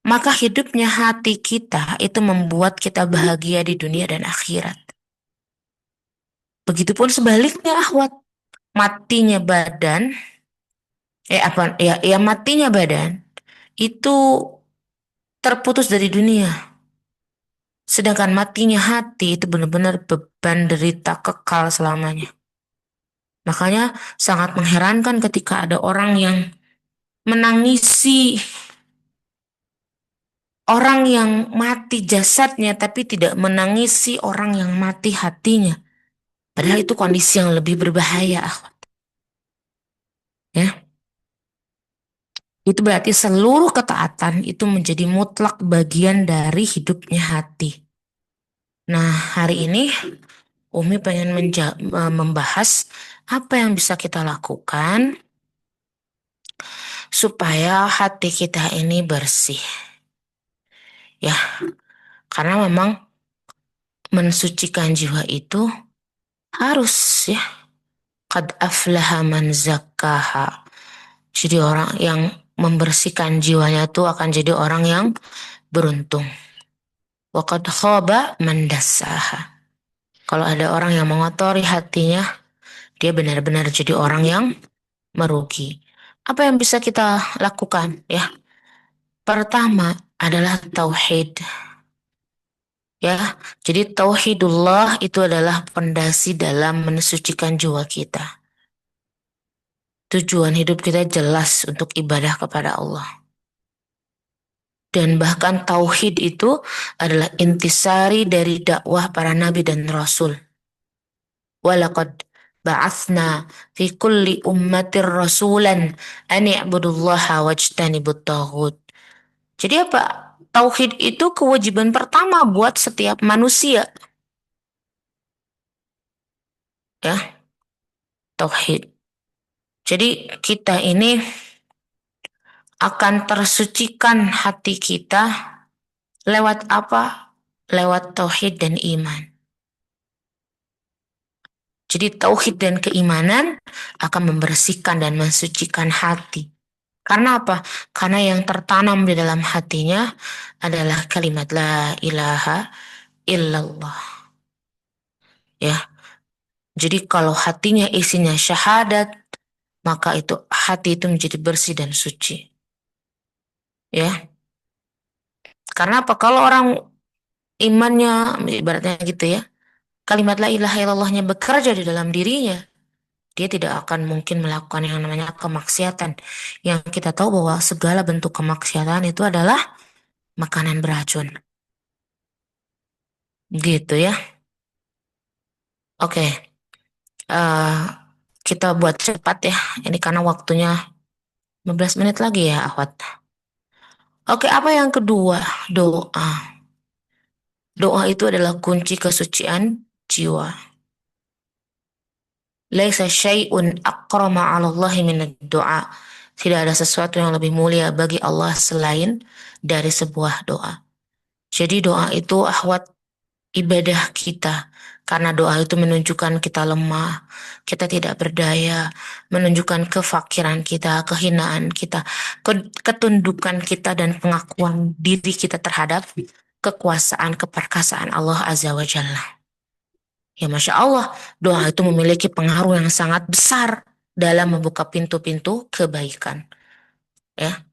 Maka hidupnya hati kita itu membuat kita bahagia di dunia dan akhirat. Begitupun sebaliknya, akhwat. Matinya badan, matinya badan itu terputus dari dunia. Sedangkan matinya hati itu benar-benar beban derita kekal selamanya. Makanya sangat mengherankan ketika ada orang yang menangisi orang yang mati jasadnya tapi tidak menangisi orang yang mati hatinya. Padahal itu kondisi yang lebih berbahaya, akhwat. Ya. Itu berarti seluruh ketaatan itu menjadi mutlak bagian dari hidupnya hati. Nah, hari ini Umi pengen membahas apa yang bisa kita lakukan supaya hati kita ini bersih. Ya, karena memang mensucikan jiwa itu harus ya. Qad aflaha man zakkaha. Jadi orang yang membersihkan jiwanya itu akan jadi orang yang beruntung. Wa qad khaba man dassaha. Kalau ada orang yang mengotori hatinya, dia benar-benar jadi orang yang merugi. Apa yang bisa kita lakukan ya? Pertama adalah tauhid. Ya, jadi tauhidullah itu adalah pondasi dalam mensucikan jiwa kita. Tujuan hidup kita jelas untuk ibadah kepada Allah. Dan bahkan tauhid itu adalah intisari dari dakwah para nabi dan rasul. Walaqad ba'athna fi kulli ummatir rasulan an i'budullaha wajtanibut taghut. Jadi apa? Tauhid itu kewajiban pertama buat setiap manusia. Ya, tauhid. Jadi kita ini akan tersucikan hati kita lewat apa? Lewat tauhid dan iman. Jadi tauhid dan keimanan akan membersihkan dan mensucikan hati. Karena apa? Karena yang tertanam di dalam hatinya adalah kalimat la ilaha illallah. Ya. Jadi kalau hatinya isinya syahadat, maka itu hati itu menjadi bersih dan suci. Ya. Karena apa? Kalau orang imannya ibaratnya gitu ya, kalimat la ilaha illallahnya bekerja di dalam dirinya, dia tidak akan mungkin melakukan yang namanya kemaksiatan. Yang kita tahu bahwa segala bentuk kemaksiatan itu adalah makanan beracun. Gitu ya. Oke. Eh, kita buat cepat ya. Ini karena waktunya 15 menit lagi ya, Ahwat. Oke, apa yang kedua? Doa. Doa itu adalah kunci kesucian jiwa. Laisa syai'un akrama 'ala Allahi minad doa. Tidak ada sesuatu yang lebih mulia bagi Allah selain dari sebuah doa. Jadi doa itu ahwat ibadah kita. Karena doa itu menunjukkan kita lemah, kita tidak berdaya, menunjukkan kefakiran kita, kehinaan kita, ketundukan kita dan pengakuan diri kita terhadap kekuasaan, keperkasaan Allah Azza wa Jalla. Ya Masya Allah, doa itu memiliki pengaruh yang sangat besar dalam membuka pintu-pintu kebaikan. Ya,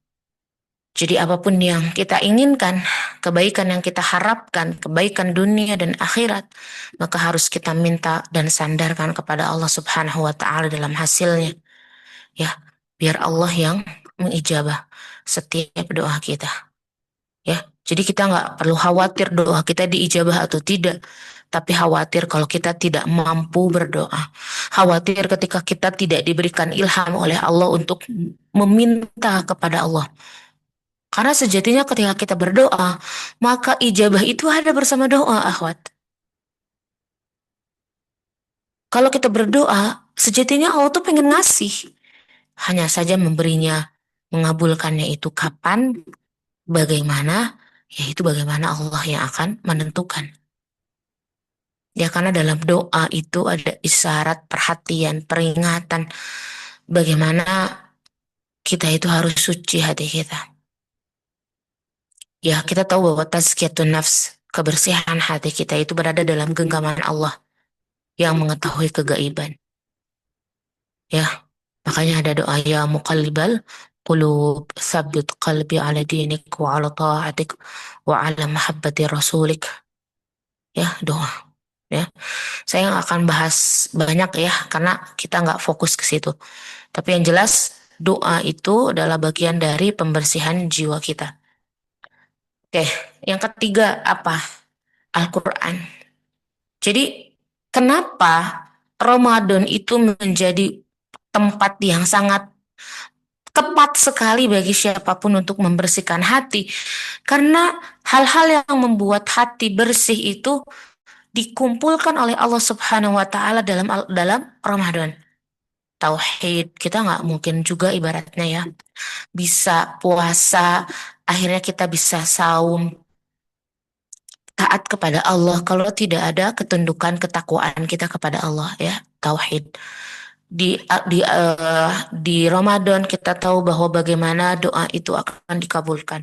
jadi apapun yang kita inginkan, kebaikan yang kita harapkan, kebaikan dunia dan akhirat, maka harus kita minta dan sandarkan kepada Allah Subhanahu wa taala dalam hasilnya. Ya, biar Allah yang mengijabah setiap doa kita. Ya, jadi kita nggak perlu khawatir doa kita diijabah atau tidak, tapi khawatir kalau kita tidak mampu berdoa. Khawatir ketika kita tidak diberikan ilham oleh Allah untuk meminta kepada Allah. Karena sejatinya ketika kita berdoa, maka ijabah itu ada bersama doa, akhwat. Kalau kita berdoa, sejatinya Allah tuh pengen ngasih. Hanya saja memberinya, mengabulkannya itu kapan, bagaimana, yaitu bagaimana Allah yang akan menentukan. Ya karena dalam doa itu ada isyarat, perhatian, peringatan, bagaimana kita itu harus suci hati kita. Ya, kita tahu bahwa tazkiyatun nafs, kebersihan hati kita itu berada dalam genggaman Allah yang mengetahui kegaiban. Ya, makanya ada doa ya muqallibal qulub, tsabbit qalbi ala dinik wa ala ta'atik wa ala mahabbati rasulik. Ya, doa. Ya, saya nggak akan bahas banyak ya, karena kita nggak fokus ke situ. Tapi yang jelas, doa itu adalah bagian dari pembersihan jiwa kita. Oke, yang ketiga apa? Al-Quran. Jadi kenapa Ramadan itu menjadi tempat yang sangat tepat sekali bagi siapapun untuk membersihkan hati? Karena hal-hal yang membuat hati bersih itu dikumpulkan oleh Allah Subhanahu wa taala dalam Ramadan. Tauhid, kita nggak mungkin juga ibaratnya ya bisa puasa, akhirnya kita bisa saum, taat kepada Allah kalau tidak ada ketundukan ketakwaan kita kepada Allah ya, tauhid. di Ramadan kita tahu bahwa bagaimana doa itu akan dikabulkan.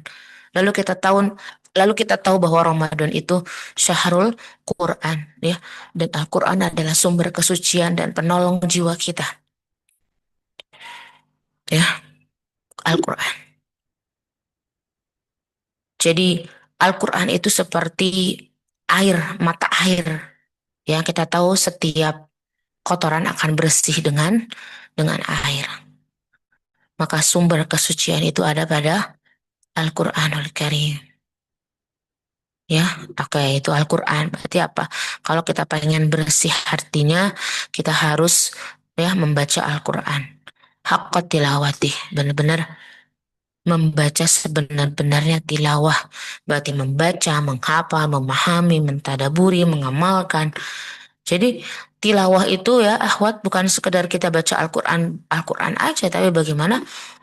Lalu kita tahu lalu kita tahu bahwa Ramadan itu syahrul Quran, ya. Dan Al-Quran adalah sumber kesucian dan penolong jiwa kita, ya, Al-Quran. Jadi Al-Quran itu seperti air, mata air, yang kita tahu setiap kotoran akan bersih dengan air. Maka sumber kesucian itu ada pada Al-Quranul Karim. Ya, oke, itu Al-Quran. Berarti apa? Kalau kita pengen bersih hatinya, kita harus ya membaca Al-Quran. Haqqa tilawati, benar-benar membaca sebenar-benarnya tilawah. Berarti membaca, menghafal, memahami, mentadaburi, mengamalkan. Jadi tilawah itu ya akhwat bukan sekedar kita baca Al-Quran aja, tapi bagaimana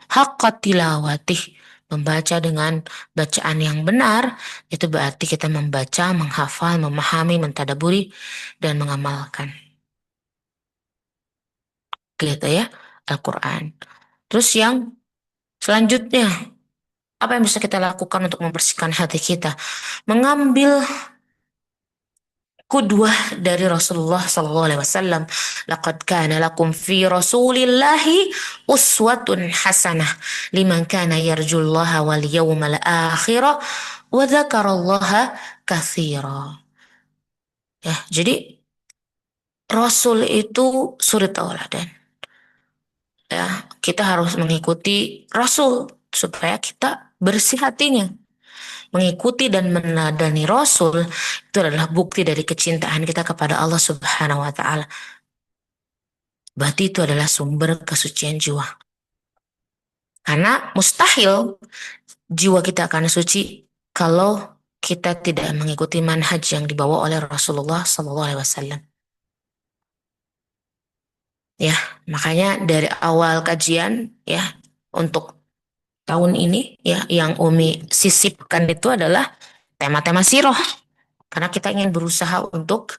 haqqa tilawati, membaca dengan bacaan yang benar, itu berarti kita membaca, menghafal, memahami, mentadaburi, dan mengamalkan. Gitu ya, Al-Quran. Terus yang selanjutnya, apa yang bisa kita lakukan untuk membersihkan hati kita? Mengambil kudwah dari Rasulullah sallallahu alaihi wasallam. Laqad kana lakum fi Rasulillahi uswatun hasanah liman kana yarjullaha wal yawmal akhir wa dzakarallaha katsira. Ya, jadi Rasul itu suri tauladan. Ya, kita harus mengikuti Rasul supaya kita bersih hatinya. Mengikuti dan meneladani Rasul itu adalah bukti dari kecintaan kita kepada Allah Subhanahu wa taala. Berarti itu adalah sumber kesucian jiwa. Karena mustahil jiwa kita akan suci kalau kita tidak mengikuti manhaj yang dibawa oleh Rasulullah SAW. Ya, makanya dari awal kajian ya untuk tahun ini ya yang Umi sisipkan itu adalah tema-tema sirah. Karena kita ingin berusaha untuk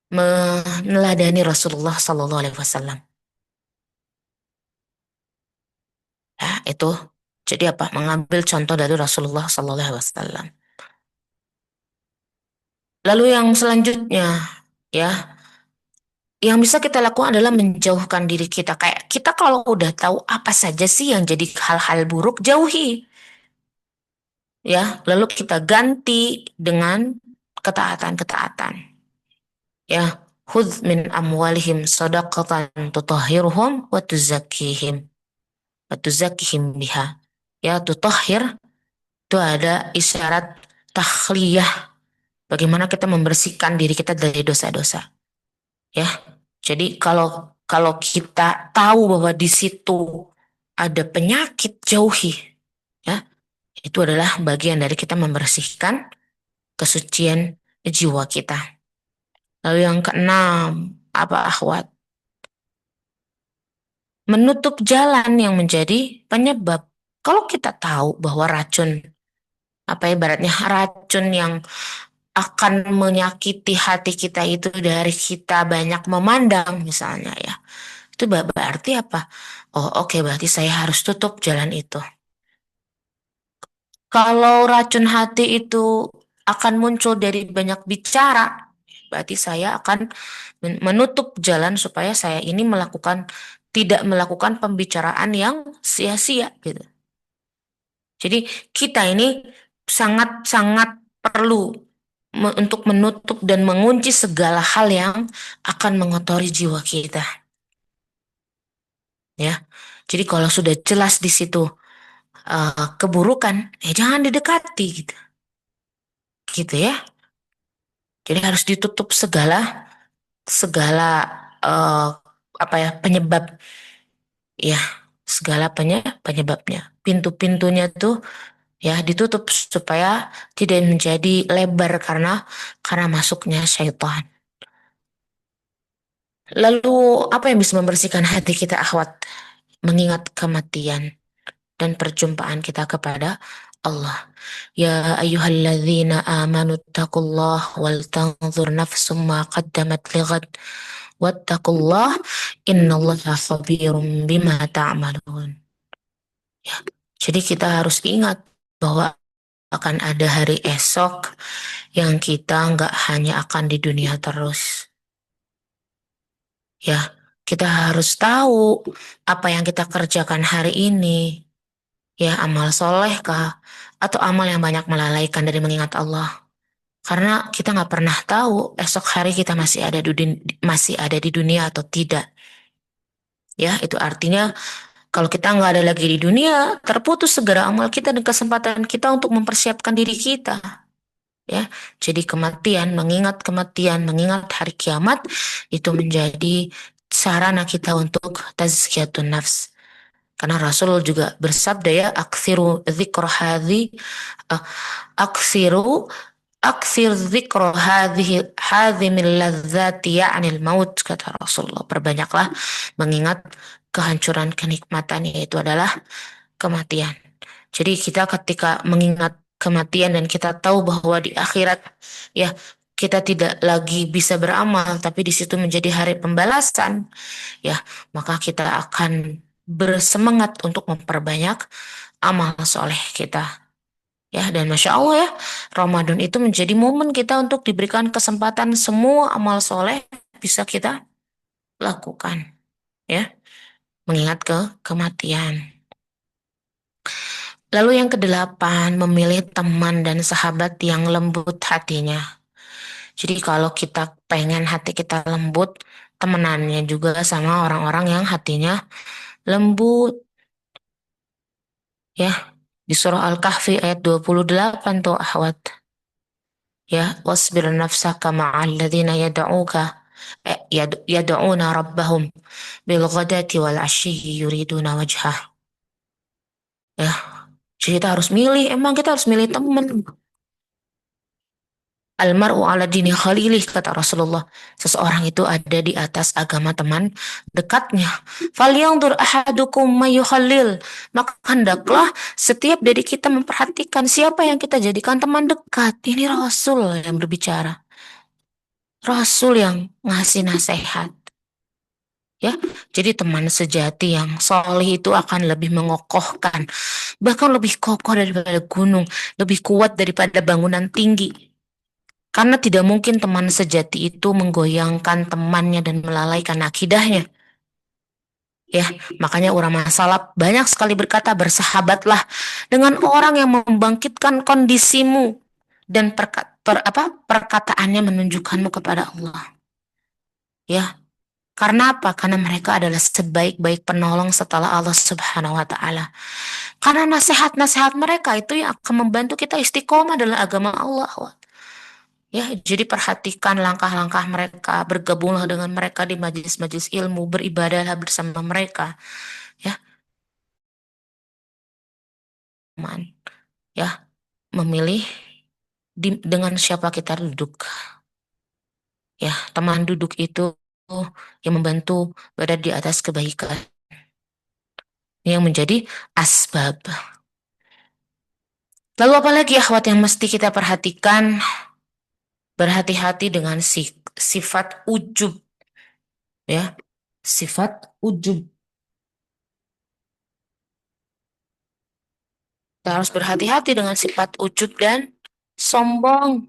meneladani Rasulullah SAW. Ya, itu jadi apa? Mengambil contoh dari Rasulullah SAW. Lalu yang selanjutnya, ya, yang bisa kita lakukan adalah menjauhkan diri kita. Kayak kita kalau udah tahu apa saja sih yang jadi hal-hal buruk, jauhi. Ya, lalu kita ganti dengan ketaatan-ketaatan. Ya, khudz min amwalihim shadaqatan tutahhiruhum wa tuzakkihim biha. Ya, tutahhir itu ada isyarat takhliyah. Bagaimana kita membersihkan diri kita dari dosa-dosa. Ya. Jadi kalau kita tahu bahwa di situ ada penyakit, jauhi. Ya. Itu adalah bagian dari kita membersihkan kesucian jiwa kita. Lalu yang keenam, apa akhwat? Menutup jalan yang menjadi penyebab. Kalau kita tahu bahwa racun, apa ibaratnya racun yang akan menyakiti hati kita itu dari kita banyak memandang misalnya ya. Itu berarti apa? Oh oke, berarti saya harus tutup jalan itu. Kalau racun hati itu akan muncul dari banyak bicara, berarti saya akan menutup jalan supaya saya ini tidak melakukan pembicaraan yang sia-sia gitu. Jadi kita ini sangat-sangat perlu untuk menutup dan mengunci segala hal yang akan mengotori jiwa kita. Ya. Jadi kalau sudah jelas di situ keburukan, ya jangan didekati gitu. Gitu ya. Jadi harus ditutup segala eh, apa ya penyebab ya, segala penyebabnya. Pintu-pintunya tuh ya ditutup supaya tidak menjadi lebar karena masuknya syaitan. Lalu apa yang bisa membersihkan hati kita akhwat? Mengingat kematian dan perjumpaan kita kepada Allah. Ya ayyuhalladzina amanu taqullah wal tanzur nafsum ma qaddamat lighad wattaqullah innallaha khabirum bima ta'malun. Ya. Jadi kita harus ingat bahwa akan ada hari esok yang kita nggak hanya akan di dunia terus. Ya, kita harus tahu apa yang kita kerjakan hari ini. Ya, amal soleh kah? Atau amal yang banyak melalaikan dari mengingat Allah. Karena kita nggak pernah tahu esok hari kita masih ada di dunia atau tidak. Ya, itu artinya kalau kita nggak ada lagi di dunia, terputus segera amal kita dan kesempatan kita untuk mempersiapkan diri kita. Ya, jadi kematian, mengingat hari kiamat itu menjadi sarana kita untuk tazkiyatun nafs. Karena Rasul juga bersabda ya, aksiru dzikra hadhi, uh, aksiru aksir dzikra hadhi min ladzati ya'nil maut, kata Rasulullah. Perbanyaklah mengingat kehancuran kenikmatan, yaitu adalah kematian. Jadi kita ketika mengingat kematian dan kita tahu bahwa di akhirat ya kita tidak lagi bisa beramal, tapi di situ menjadi hari pembalasan, ya maka kita akan bersemangat untuk memperbanyak amal soleh kita. Ya, dan Masya Allah ya, Ramadan itu menjadi momen kita untuk diberikan kesempatan semua amal soleh bisa kita lakukan. Ya, mengingat kematian. Lalu yang kedelapan, memilih teman dan sahabat yang lembut hatinya. Jadi kalau kita pengen hati kita lembut, temenannya juga sama orang-orang yang hatinya lembut. Ya, di surah Al-Kahfi ayat 28 tuh ahwat. Ya, wasbir nafsaka ma'al ladzina yad'una rabbahum bil ghadati wal 'ashyi yuriduna wajhah. Ya, jadi kita harus milih, emang kita harus milih teman. Almar'u ala dini khalilih, kata Rasulullah. Seseorang itu ada di atas agama teman dekatnya. Falyanzur ahadukum mayyukhallil. Maka hendaklah setiap dari kita memperhatikan siapa yang kita jadikan teman dekat. Ini Rasul yang berbicara. Rasul yang ngasih nasihat. Ya, jadi teman sejati yang solih itu akan lebih mengokohkan, bahkan lebih kokoh daripada gunung, lebih kuat daripada bangunan tinggi. Karena tidak mungkin teman sejati itu menggoyangkan temannya dan melalaikan akidahnya. Ya, makanya ulama salaf banyak sekali berkata, bersahabatlah dengan orang yang membangkitkan kondisimu dan perkataannya menunjukkanmu kepada Allah. Ya, karena apa? Karena mereka adalah sebaik-baik penolong setelah Allah Subhanahu wa taala. Karena nasihat-nasihat mereka itu yang akan membantu kita istiqomah dalam agama Allah. Ya, jadi perhatikan langkah-langkah mereka, bergabunglah dengan mereka di majelis-majelis ilmu, beribadahlah bersama mereka. Ya, teman. Ya, memilih dengan siapa kita duduk. Ya, teman duduk itu yang membantu berada di atas kebaikan. Yang menjadi asbab. Lalu apa lagi akhwat yang mesti kita perhatikan? Berhati-hati dengan sifat ujub. Ya, sifat ujub. Kita harus berhati-hati dengan sifat ujub dan sombong.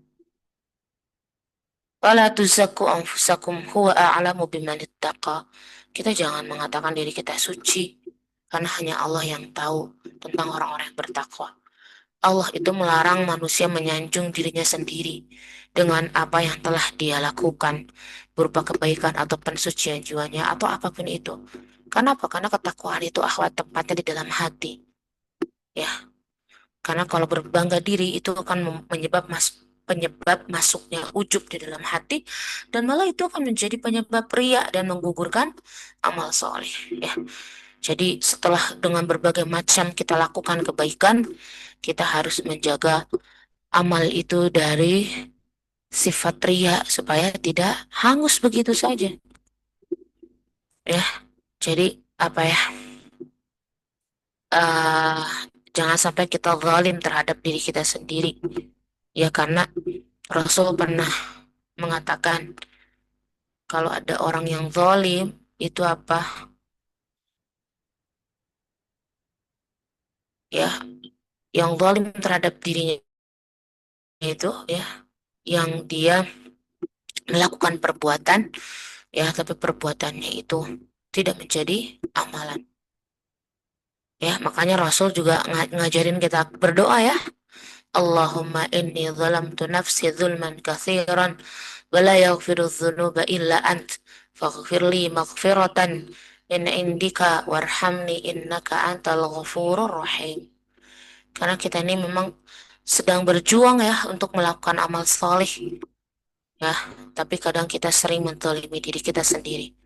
Wala tuzakku anfusakum huwa a'lamu biman ittaqa. Kita jangan mengatakan diri kita suci, karena hanya Allah yang tahu tentang orang-orang yang bertakwa. Allah itu melarang manusia menyanjung dirinya sendiri dengan apa yang telah dia lakukan, berupa kebaikan atau pensucian jiwanya atau apapun itu. Kenapa? Karena ketakwaan itu akhwat tempatnya di dalam hati. Ya, karena kalau berbangga diri itu akan penyebab masuknya ujub di dalam hati, dan malah itu akan menjadi penyebab riya dan menggugurkan amal soleh. Ya, jadi setelah dengan berbagai macam kita lakukan kebaikan, kita harus menjaga amal itu dari sifat riya supaya tidak hangus begitu saja. Ya, jadi apa ya? Jangan sampai kita zalim terhadap diri kita sendiri. Ya karena Rasul pernah mengatakan kalau ada orang yang zalim itu apa? Ya, yang zalim terhadap dirinya itu ya, yang dia melakukan perbuatan ya, tapi perbuatannya itu tidak menjadi amalan. Ya, makanya Rasul juga ngajarin kita berdoa ya. Allahumma inni zalamtu nafsi zulman katsiran wa la yaghfiru dzunuba illa ant faghfirli maghfiratan min indika warhamni innaka antal ghafurur rahim. Karena kita ini memang sedang berjuang ya untuk melakukan amal soleh ya, tapi kadang kita sering menzalimi diri kita sendiri.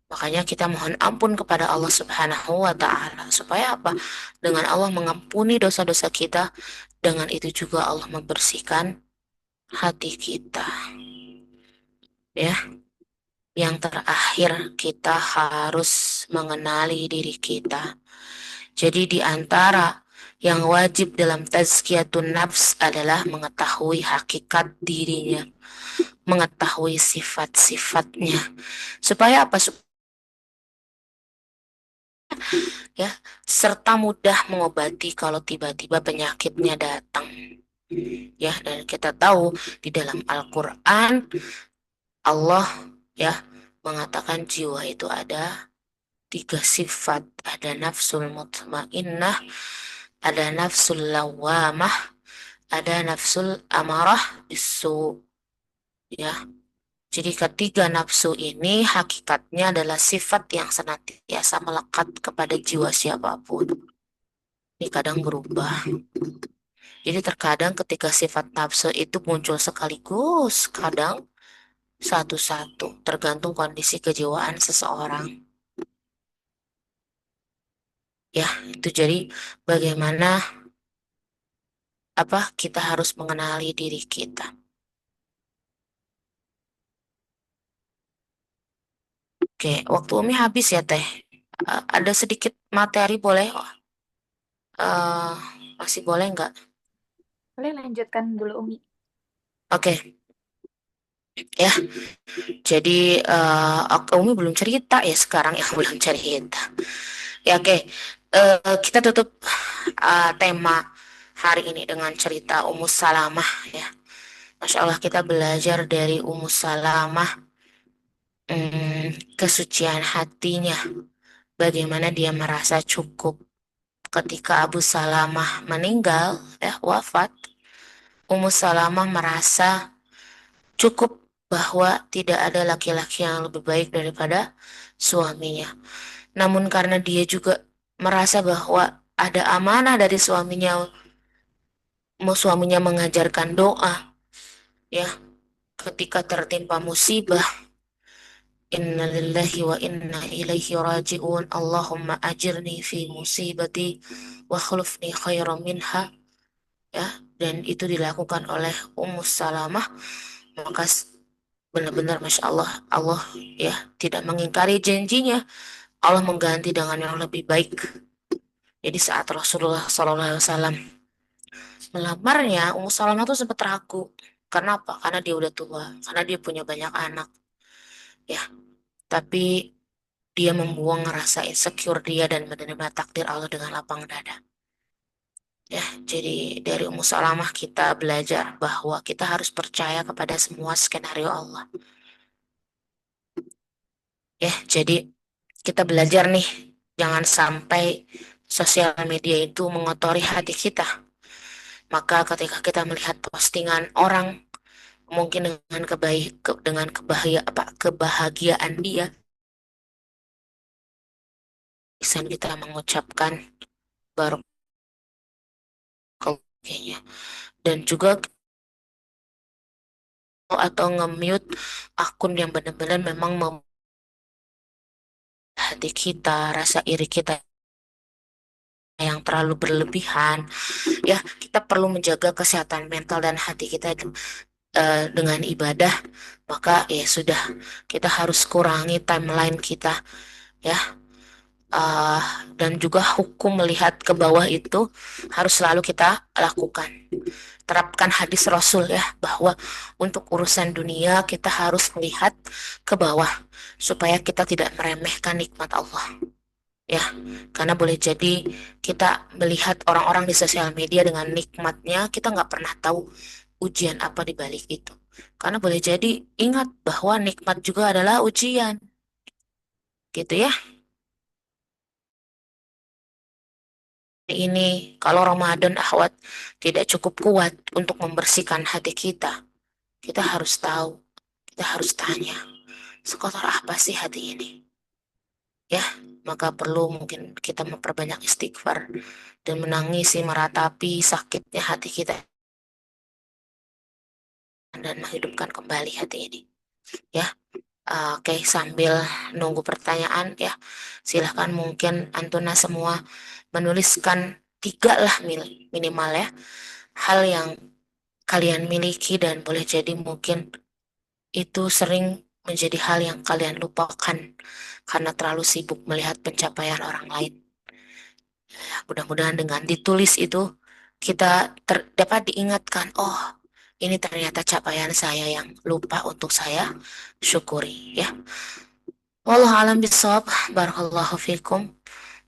Makanya kita mohon ampun kepada Allah Subhanahu wa Ta'ala. Supaya apa? Dengan Allah mengampuni dosa-dosa kita, dengan itu juga Allah membersihkan hati kita. Ya, yang terakhir kita harus mengenali diri kita. Jadi di antara yang wajib dalam tazkiyatun nafs adalah mengetahui hakikat dirinya, mengetahui sifat-sifatnya. Supaya apa? Ya, serta mudah mengobati kalau tiba-tiba penyakitnya datang. Ya, dan kita tahu di dalam Al-Qur'an Allah ya mengatakan jiwa itu ada 3 sifat, ada nafsul mutmainnah, ada nafsul lawamah, ada nafsul amarah bisu. Ya, jadi ketiga nafsu ini hakikatnya adalah sifat yang senantiasa melekat kepada jiwa siapapun. Ini kadang berubah. Jadi terkadang ketika sifat nafsu itu muncul sekaligus, kadang satu-satu, tergantung kondisi kejiwaan seseorang. Ya, itu jadi bagaimana kita harus mengenali diri kita. Oke, waktu Umi habis ya Teh. Ada sedikit materi boleh? Eh, masih boleh nggak? Boleh lanjutkan dulu Umi. Oke, ya. Jadi Umi belum cerita ya sekarang yang belum cerita. Ya oke. Kita tutup tema hari ini dengan cerita Ummu Salamah ya. Masya Allah kita belajar dari Ummu Salamah, kesucian hatinya. Bagaimana dia merasa cukup ketika Abu Salamah meninggal ya, wafat. Ummu Salamah merasa cukup bahwa tidak ada laki-laki yang lebih baik daripada suaminya. Namun karena dia juga merasa bahwa ada amanah dari suaminya, suaminya mengajarkan doa ya ketika tertimpa musibah. Inna lillahi wa inna ilaihi raji'un. Allahumma ajirni fi musibati wa khulufni khairan minha. Ya, dan itu dilakukan oleh Ummu Salamah. Maka benar-benar Masya Allah, Allah ya tidak mengingkari janjinya. Allah mengganti dengan yang lebih baik. Jadi saat Rasulullah SAW melamarnya, Ummu Salamah tuh sempat ragu. Kenapa? Karena dia udah tua, karena dia punya banyak anak. Ya, tapi dia membuang rasa insecure dia dan menerima takdir Allah dengan lapang dada. Ya, jadi dari Ummu Salamah kita belajar bahwa kita harus percaya kepada semua skenario Allah. Ya, jadi kita belajar nih, jangan sampai sosial media itu mengotori hati kita. Maka ketika kita melihat postingan orang, mungkin dengan kebahagiaan dia, bisa kita mengucapkan baru kayaknya, dan juga atau nge-mute akun yang benar-benar memang hati kita, rasa iri kita yang terlalu berlebihan. Ya, kita perlu menjaga kesehatan mental dan hati kita dengan ibadah. Maka ya sudah, kita harus kurangi timeline kita ya. uh, dan juga hukum melihat ke bawah itu harus selalu kita lakukan. Terapkan hadis Rasul ya, bahwa untuk urusan dunia kita harus melihat ke bawah supaya kita tidak meremehkan nikmat Allah ya, karena boleh jadi kita melihat orang-orang di sosial media dengan nikmatnya, kita nggak pernah tahu ujian apa di balik itu. Karena boleh jadi ingat bahwa nikmat juga adalah ujian, gitu ya. Ini kalau Ramadan akhwat tidak cukup kuat untuk membersihkan hati kita, kita harus tahu, kita harus tanya, sekotor apa sih hati ini? Ya, maka perlu mungkin kita memperbanyak istighfar dan menangisi meratapi sakitnya hati kita dan menghidupkan kembali hati ini. Ya, oke, sambil nunggu pertanyaan ya, silahkan mungkin Antuna semua menuliskan 3 lah minimal ya, hal yang kalian miliki dan boleh jadi mungkin itu sering menjadi hal yang kalian lupakan karena terlalu sibuk melihat pencapaian orang lain. Ya, mudah-mudahan dengan ditulis itu kita dapat diingatkan, oh ini ternyata capaian saya yang lupa untuk saya syukuri ya. Wallahu alam bisawab. Barakallahu fikum.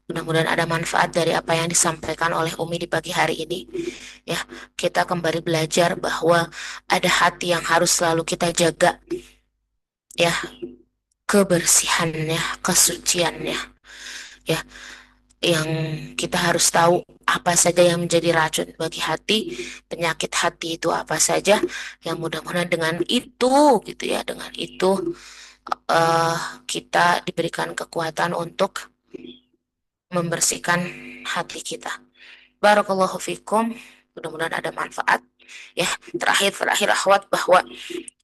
Mudah-mudahan ada manfaat dari apa yang disampaikan oleh Umi di pagi hari ini. Ya, kita kembali belajar bahwa ada hati yang harus selalu kita jaga. Ya, kebersihannya, kesuciannya. Ya, yang kita harus tahu apa saja yang menjadi racun bagi hati, penyakit hati itu apa saja, yang mudah-mudahan dengan itu, gitu ya, dengan itu eh, kita diberikan kekuatan untuk membersihkan hati kita. Barakallahu fikum. Mudah-mudahan ada manfaat. Ya, terakhir akhwat bahwa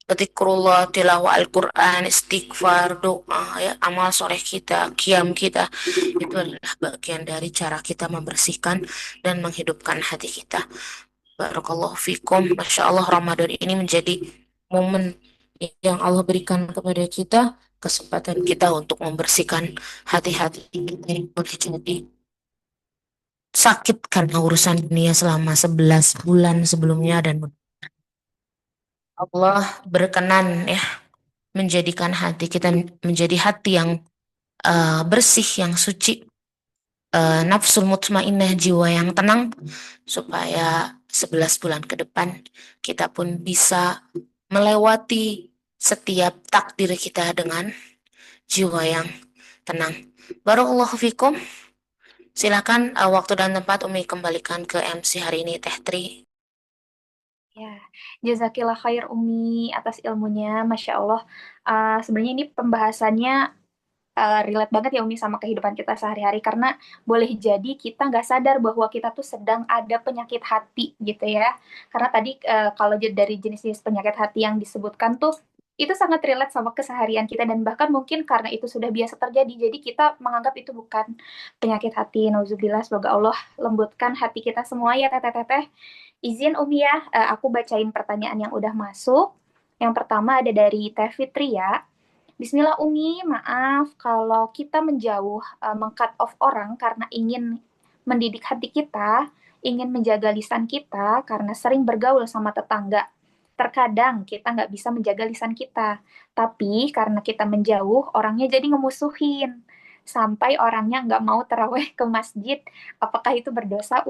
zikrullah, tilawah Al-Quran, istighfar, doa, ya, amal soleh kita, qiyam kita, itu adalah bagian dari cara kita membersihkan dan menghidupkan hati kita. Barakallahu fikum. Masya Allah, Ramadan ini menjadi momen yang Allah berikan kepada kita, kesempatan kita untuk membersihkan hati-hati kita yang boleh jadi sakit karena urusan dunia selama 11 bulan sebelumnya, dan Allah berkenan ya menjadikan hati kita menjadi hati yang bersih, yang suci, nafsul mutmainnah, jiwa yang tenang, supaya 11 bulan ke depan kita pun bisa melewati setiap takdir kita dengan jiwa yang tenang. Barakallahu fikum. Silakan waktu dan tempat Umi kembalikan ke MC hari ini, Teh Tri. Ya, jazakillah khair Umi atas ilmunya, Masya Allah. Sebenarnya ini pembahasannya relate banget ya Umi sama kehidupan kita sehari-hari, karena boleh jadi kita nggak sadar bahwa kita tuh sedang ada penyakit hati gitu ya. Karena tadi kalau dari jenis-jenis penyakit hati yang disebutkan tuh itu sangat relate sama keseharian kita, dan bahkan mungkin karena itu sudah biasa terjadi, jadi kita menganggap itu bukan penyakit hati. Nauzubillah, semoga Allah lembutkan hati kita semua ya teteh-teteh. Izin Umi ya, aku bacain pertanyaan yang udah masuk. Yang pertama ada dari Teh Fitri ya. Bismillah Umi, maaf kalau kita menjauh, meng-cut off orang karena ingin mendidik hati kita, ingin menjaga lisan kita karena sering bergaul sama tetangga. Terkadang kita nggak bisa menjaga lisan kita, tapi karena kita menjauh, orangnya jadi ngemusuhin. Sampai orangnya nggak mau terawih ke masjid. Apakah itu berdosa,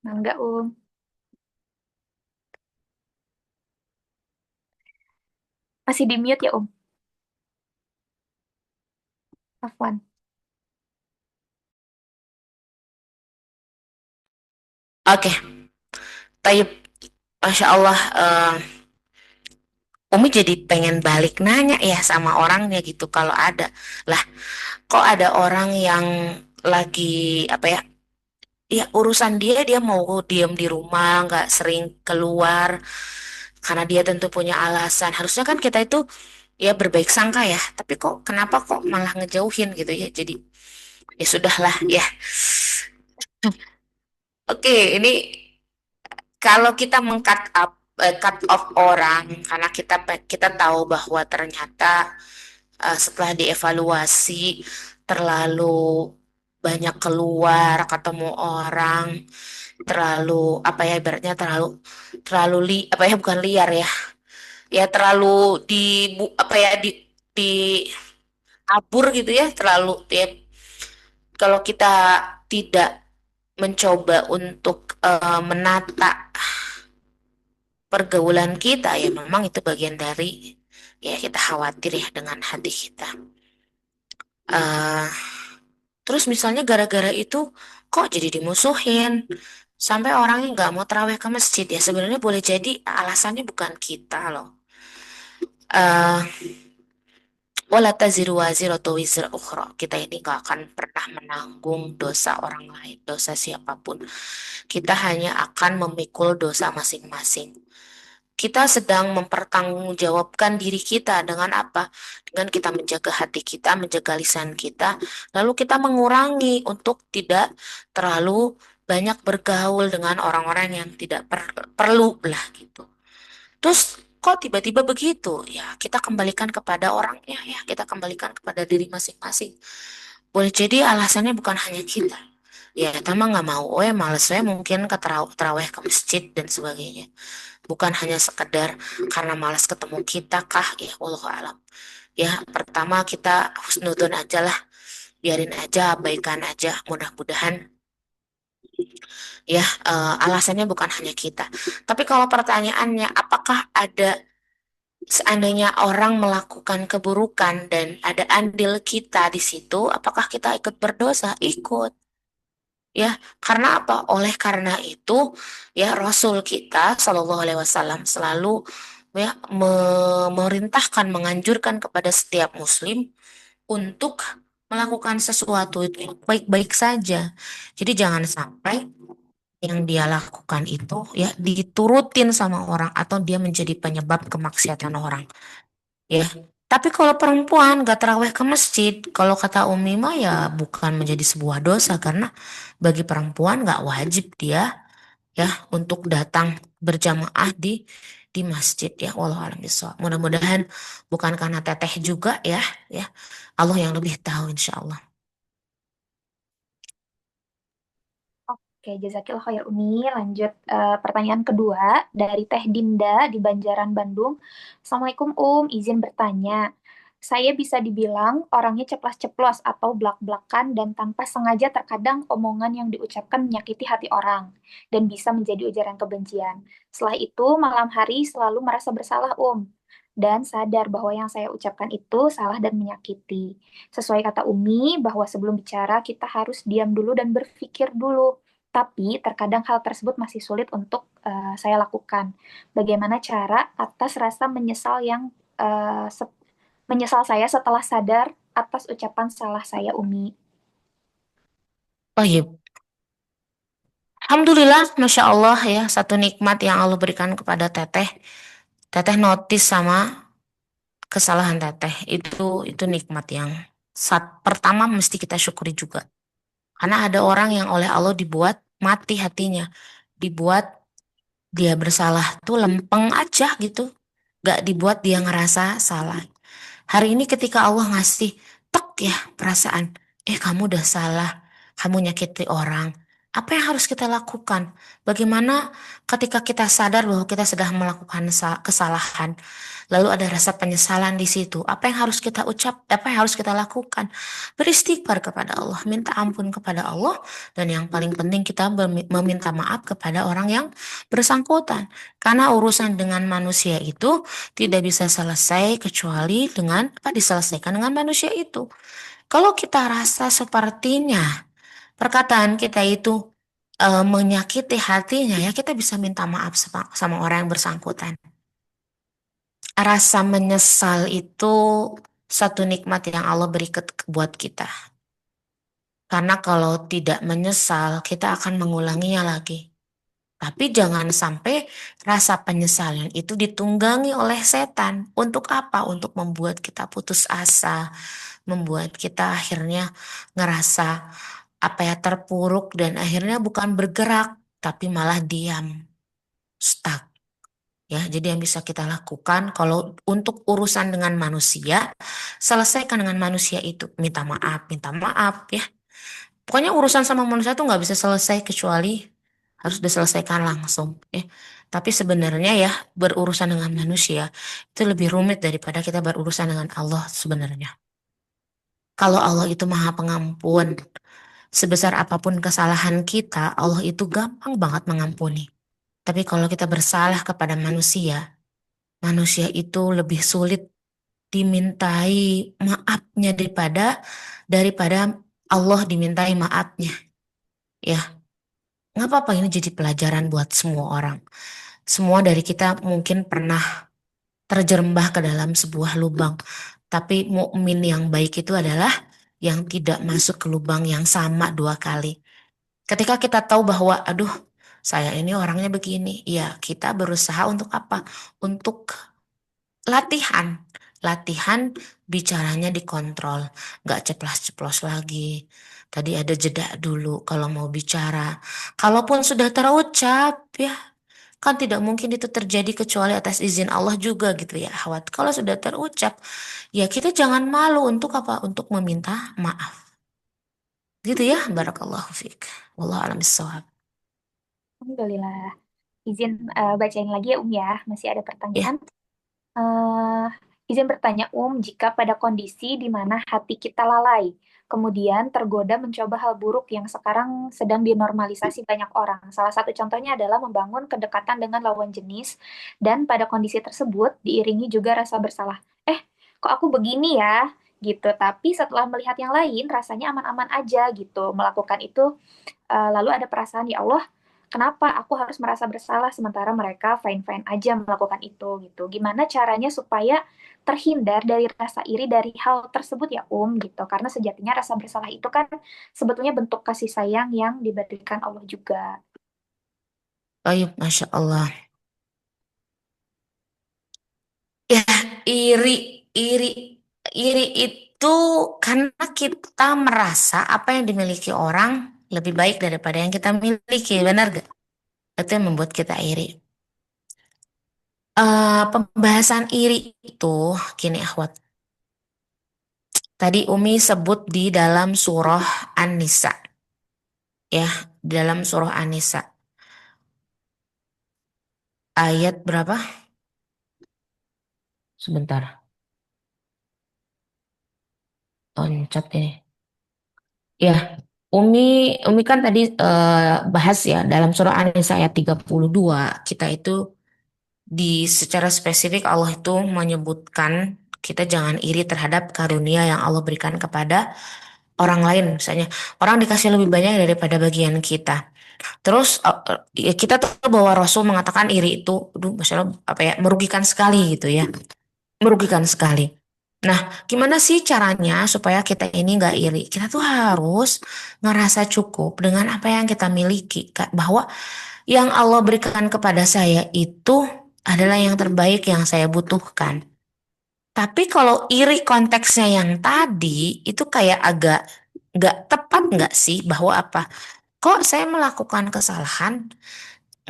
Nah, enggak, Masih di mute ya, Afwan. Oke, Tayyip, Masya Allah, Umi jadi pengen balik nanya ya sama orangnya gitu, kalau ada. Lah, kok ada orang yang lagi apa ya? Ya urusan dia mau diem di rumah, nggak sering keluar karena dia tentu punya alasan. Harusnya kan kita itu ya berbaik sangka ya, tapi kok kenapa kok malah ngejauhin gitu ya? Jadi ya sudahlah ya. Oke, ini kalau kita cut off orang karena kita tahu bahwa ternyata setelah dievaluasi terlalu banyak keluar ketemu orang, terlalu apa ya, ibaratnya terlalu terlalu apa ya, bukan liar ya, ya terlalu apa ya, di abur gitu ya, terlalu ya, kalau kita tidak mencoba untuk menata pergaulan kita, ya memang itu bagian dari, ya kita khawatir ya dengan hati kita. eh Terus misalnya gara-gara itu kok jadi dimusuhin sampai orangnya nggak mau terawih ke masjid, ya sebenarnya boleh jadi alasannya bukan kita loh. eh Wala taziru waziratu wizra ukhra. Kita ini nggak akan pernah menanggung dosa orang lain, dosa siapapun. Kita hanya akan memikul dosa masing-masing. Kita sedang mempertanggungjawabkan diri kita dengan apa? Dengan kita menjaga hati kita, menjaga lisan kita, lalu kita mengurangi untuk tidak terlalu banyak bergaul dengan orang-orang yang tidak perlu lah gitu. Terus kok tiba-tiba begitu? Ya, kita kembalikan kepada orangnya, ya, kita kembalikan kepada diri masing-masing. Boleh jadi alasannya bukan hanya kita. Ya, kita mah nggak mau, males mungkin ke terawih ke masjid dan sebagainya. Bukan hanya sekedar karena malas ketemu kita kah, ya Allah alam. Ya, pertama kita husnudon aja lah, biarin aja, abaikan aja, mudah-mudahan ya alasannya bukan hanya kita. Tapi kalau pertanyaannya apakah ada, seandainya orang melakukan keburukan dan ada andil kita di situ, apakah kita ikut berdosa? Ikut. Ya, karena apa? Oleh karena itu, ya Rasul kita Shallallahu Alaihi Wasallam selalu ya memerintahkan, menganjurkan kepada setiap Muslim untuk melakukan sesuatu itu yang baik-baik saja. Jadi jangan sampai yang dia lakukan itu ya diturutin sama orang atau dia menjadi penyebab kemaksiatan orang. Ya. Tapi kalau perempuan gak terawih ke masjid, kalau kata Umi mah ya bukan menjadi sebuah dosa karena bagi perempuan gak wajib dia ya untuk datang berjamaah di masjid, ya walau alam bisawab. Mudah-mudahan bukan karena teteh juga ya, ya Allah yang lebih tahu insya Allah. Oke, jazakillah khair Umi. Lanjut pertanyaan kedua dari Teh Dinda di Banjaran, Bandung. Assalamualaikum izin bertanya. Saya bisa dibilang orangnya ceplas-ceplos atau blak-blakan dan tanpa sengaja terkadang omongan yang diucapkan menyakiti hati orang dan bisa menjadi ujaran kebencian. Setelah itu malam hari selalu merasa bersalah dan sadar bahwa yang saya ucapkan itu salah dan menyakiti. Sesuai kata Umi bahwa sebelum bicara kita harus diam dulu dan berpikir dulu. Tapi terkadang hal tersebut masih sulit untuk saya lakukan. Bagaimana cara atas rasa menyesal yang menyesal saya setelah sadar atas ucapan salah saya, Umi? Oh iya, Alhamdulillah, Masya Allah ya, satu nikmat yang Allah berikan kepada teteh. Teteh notice sama kesalahan teteh, itu nikmat yang saat pertama mesti kita syukuri juga. Karena ada orang yang oleh Allah dibuat mati hatinya, dibuat dia bersalah tuh lempeng aja gitu, gak dibuat dia ngerasa salah. Hari ini ketika Allah ngasih tek ya perasaan, kamu udah salah, kamu nyakiti orang. Apa yang harus kita lakukan? Bagaimana ketika kita sadar bahwa kita sudah melakukan kesalahan, lalu ada rasa penyesalan di situ. Apa yang harus kita ucap? Apa yang harus kita lakukan? Beristighfar kepada Allah, minta ampun kepada Allah, dan yang paling penting kita meminta maaf kepada orang yang bersangkutan. Karena urusan dengan manusia itu tidak bisa selesai kecuali dengan apa diselesaikan dengan manusia itu. Kalau kita rasa sepertinya perkataan kita itu menyakiti hatinya, ya kita bisa minta maaf sama orang yang bersangkutan. Rasa menyesal itu satu nikmat yang Allah beri buat kita. Karena kalau tidak menyesal, kita akan mengulanginya lagi. Tapi jangan sampai rasa penyesalan itu ditunggangi oleh setan. Untuk apa? Untuk membuat kita putus asa, membuat kita akhirnya ngerasa apa ya, terpuruk dan akhirnya bukan bergerak, tapi malah diam, stuck. Ya, jadi yang bisa kita lakukan kalau untuk urusan dengan manusia, selesaikan dengan manusia itu. Minta maaf ya. Pokoknya urusan sama manusia tuh nggak bisa selesai kecuali harus diselesaikan langsung. Ya. Tapi sebenarnya ya berurusan dengan manusia itu lebih rumit daripada kita berurusan dengan Allah sebenarnya. Kalau Allah itu maha pengampun, sebesar apapun kesalahan kita, Allah itu gampang banget mengampuni. Tapi kalau kita bersalah kepada manusia, manusia itu lebih sulit dimintai maafnya daripada Allah dimintai maafnya. Ya, nggak apa-apa ini jadi pelajaran buat semua orang. Semua dari kita mungkin pernah terjerembah ke dalam sebuah lubang. Tapi mukmin yang baik itu adalah yang tidak masuk ke lubang yang sama dua kali. Ketika kita tahu bahwa, aduh, saya ini orangnya begini, ya kita berusaha untuk apa? Untuk latihan. Latihan bicaranya dikontrol, nggak ceplas-ceplos lagi. Tadi ada jeda dulu kalau mau bicara. Kalaupun sudah terucap, ya kan tidak mungkin itu terjadi kecuali atas izin Allah juga gitu ya, akhwat. Kalau sudah terucap, ya kita jangan malu untuk apa? Untuk meminta maaf. Gitu ya, barakallahu fiik. Wallahu a'lam bishawab. Alhamdulillah. Izin bacain lagi ya ya, masih ada Ya, pertanyaan. eh izin bertanya jika pada kondisi di mana hati kita lalai, kemudian tergoda mencoba hal buruk yang sekarang sedang dinormalisasi banyak orang. Salah satu contohnya adalah membangun kedekatan dengan lawan jenis, dan pada kondisi tersebut diiringi juga rasa bersalah. Kok aku begini ya? Gitu. Tapi setelah melihat yang lain, rasanya aman-aman aja gitu. Melakukan itu, lalu ada perasaan, ya Allah, kenapa aku harus merasa bersalah sementara mereka fine-fine aja melakukan itu gitu. Gimana caranya supaya terhindar dari rasa iri dari hal tersebut ya gitu. Karena sejatinya rasa bersalah itu kan sebetulnya bentuk kasih sayang yang diberikan Allah juga. baik, Masya Allah. Ya, iri, iri, iri itu karena kita merasa apa yang dimiliki orang lebih baik daripada yang kita miliki, benar gak? Itu yang membuat kita iri. Pembahasan iri itu, gini akhwat. Tadi Umi sebut di dalam surah An-Nisa, ya, di dalam surah An-Nisa. Ayat berapa? Sebentar, loncat ini. Ya, Umi, Umi kan tadi bahas ya dalam surah An-Nisa ayat 32 kita itu secara spesifik Allah itu menyebutkan kita jangan iri terhadap karunia yang Allah berikan kepada orang lain. Misalnya orang dikasih lebih banyak daripada bagian kita. Terus ya kita tahu bahwa Rasul mengatakan iri itu, aduh, Masya Allah, apa ya, merugikan sekali gitu ya, merugikan sekali. Nah, gimana sih caranya supaya kita ini nggak iri? Kita tuh harus ngerasa cukup dengan apa yang kita miliki, Kak. Bahwa yang Allah berikan kepada saya itu adalah yang terbaik yang saya butuhkan. Tapi kalau iri konteksnya yang tadi, itu kayak agak nggak tepat nggak sih? Bahwa apa? Kok saya melakukan kesalahan,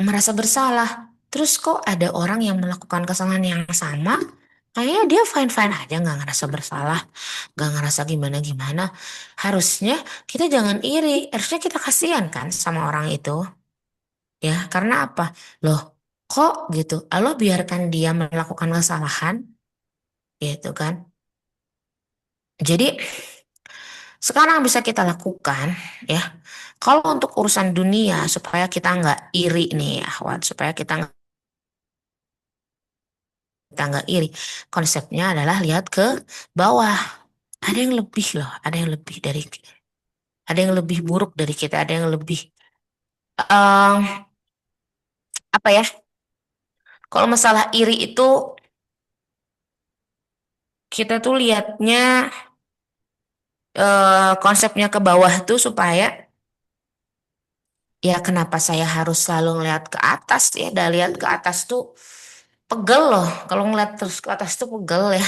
merasa bersalah. Terus kok ada orang yang melakukan kesalahan yang sama, kayaknya dia fine-fine aja, nggak ngerasa bersalah, nggak ngerasa gimana-gimana. Harusnya kita jangan iri, harusnya kita kasihan kan sama orang itu. Ya, karena apa? Loh, kok gitu? Allah biarkan dia melakukan kesalahan, gitu kan? Jadi sekarang bisa kita lakukan, ya. Kalau untuk urusan dunia, supaya kita nggak iri nih, Ahwat, supaya kita nggak iri. Konsepnya adalah lihat ke bawah. Ada yang lebih loh, ada yang lebih buruk dari kita, ada yang lebih eh apa ya? Kalau masalah iri itu kita tuh lihatnya konsepnya ke bawah tuh supaya ya kenapa saya harus selalu ngeliat ke atas ya? Dan lihat ke atas tuh pegel loh. Kalau ngeliat terus ke atas tuh pegel ya.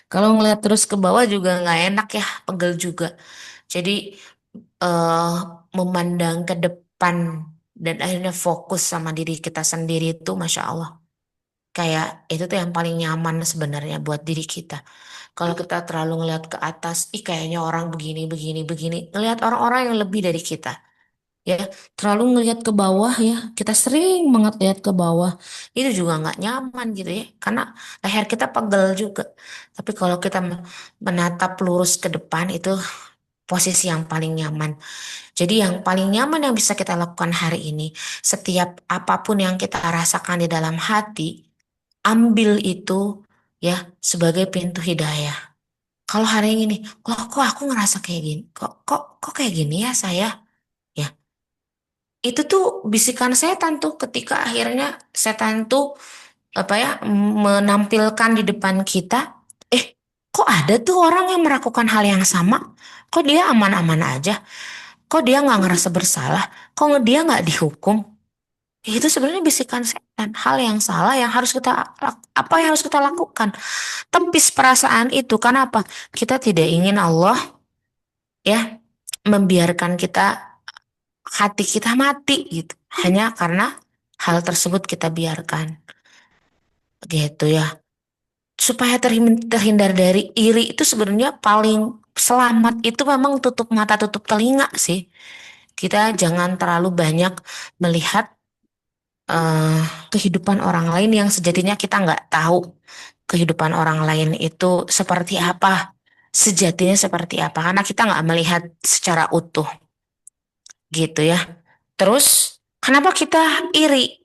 Kalau ngeliat terus ke bawah juga nggak enak ya, pegel juga. Jadi eh memandang ke depan dan akhirnya fokus sama diri kita sendiri itu, Masya Allah. Kayak itu tuh yang paling nyaman sebenarnya buat diri kita. Kalau kita terlalu ngelihat ke atas, ih kayaknya orang begini, begini, begini. Ngelihat orang-orang yang lebih dari kita. Ya, terlalu ngelihat ke bawah ya. Kita sering banget lihat ke bawah. Itu juga nggak nyaman gitu ya. Karena leher kita pegel juga. Tapi kalau kita menatap lurus ke depan itu posisi yang paling nyaman. Jadi yang paling nyaman yang bisa kita lakukan hari ini, setiap apapun yang kita rasakan di dalam hati, ambil itu ya sebagai pintu hidayah. Kalau hari ini, kok aku ngerasa kayak gini? Kok kayak gini ya saya? Ya, itu tuh bisikan setan tuh ketika akhirnya setan tuh apa ya menampilkan di depan kita, eh kok ada tuh orang yang melakukan hal yang sama? Kok dia aman-aman aja? Kok dia nggak ngerasa bersalah? Kok dia nggak dihukum? Itu sebenarnya bisikan setan, hal yang salah yang harus kita apa yang harus kita lakukan. Tempis perasaan itu, kenapa? Kita tidak ingin Allah ya membiarkan hati kita mati gitu. Hanya karena hal tersebut kita biarkan gitu ya. Supaya terhindar dari iri itu sebenarnya paling selamat itu memang tutup mata tutup telinga sih. Kita jangan terlalu banyak melihat eh, kehidupan orang lain yang sejatinya kita nggak tahu kehidupan orang lain itu seperti apa, sejatinya seperti apa, karena kita nggak melihat secara utuh gitu ya. Terus kenapa kita iri?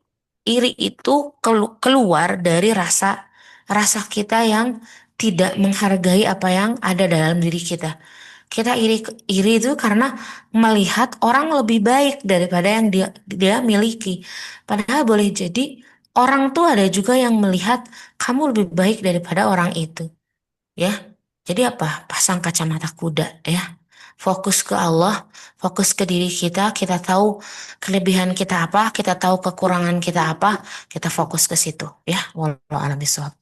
Iri itu keluar dari rasa rasa kita yang tidak menghargai apa yang ada dalam diri kita. Kita iri itu karena melihat orang lebih baik daripada yang dia miliki. Padahal boleh jadi orang tuh ada juga yang melihat kamu lebih baik daripada orang itu, ya. Jadi apa? Pasang kacamata kuda, ya. Fokus ke Allah, fokus ke diri kita. Kita tahu kelebihan kita apa, kita tahu kekurangan kita apa, kita fokus ke situ, ya. Wallahu a'lam bishawab.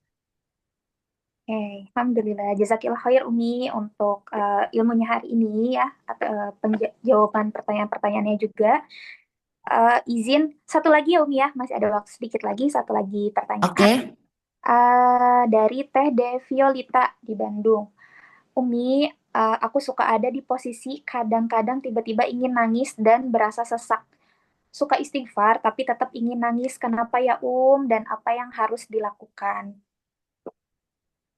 Oke, Alhamdulillah. Jazakillah khair Umi untuk ilmunya hari ini ya, atau jawaban pertanyaan-pertanyaannya juga. Izin satu lagi ya Umi ya, masih ada waktu sedikit lagi, satu lagi pertanyaan. Oke. Dari Teh Deviolita di Bandung. Umi, aku suka ada di posisi kadang-kadang tiba-tiba ingin nangis dan berasa sesak. Suka istighfar tapi tetap ingin nangis. Kenapa ya Dan apa yang harus dilakukan?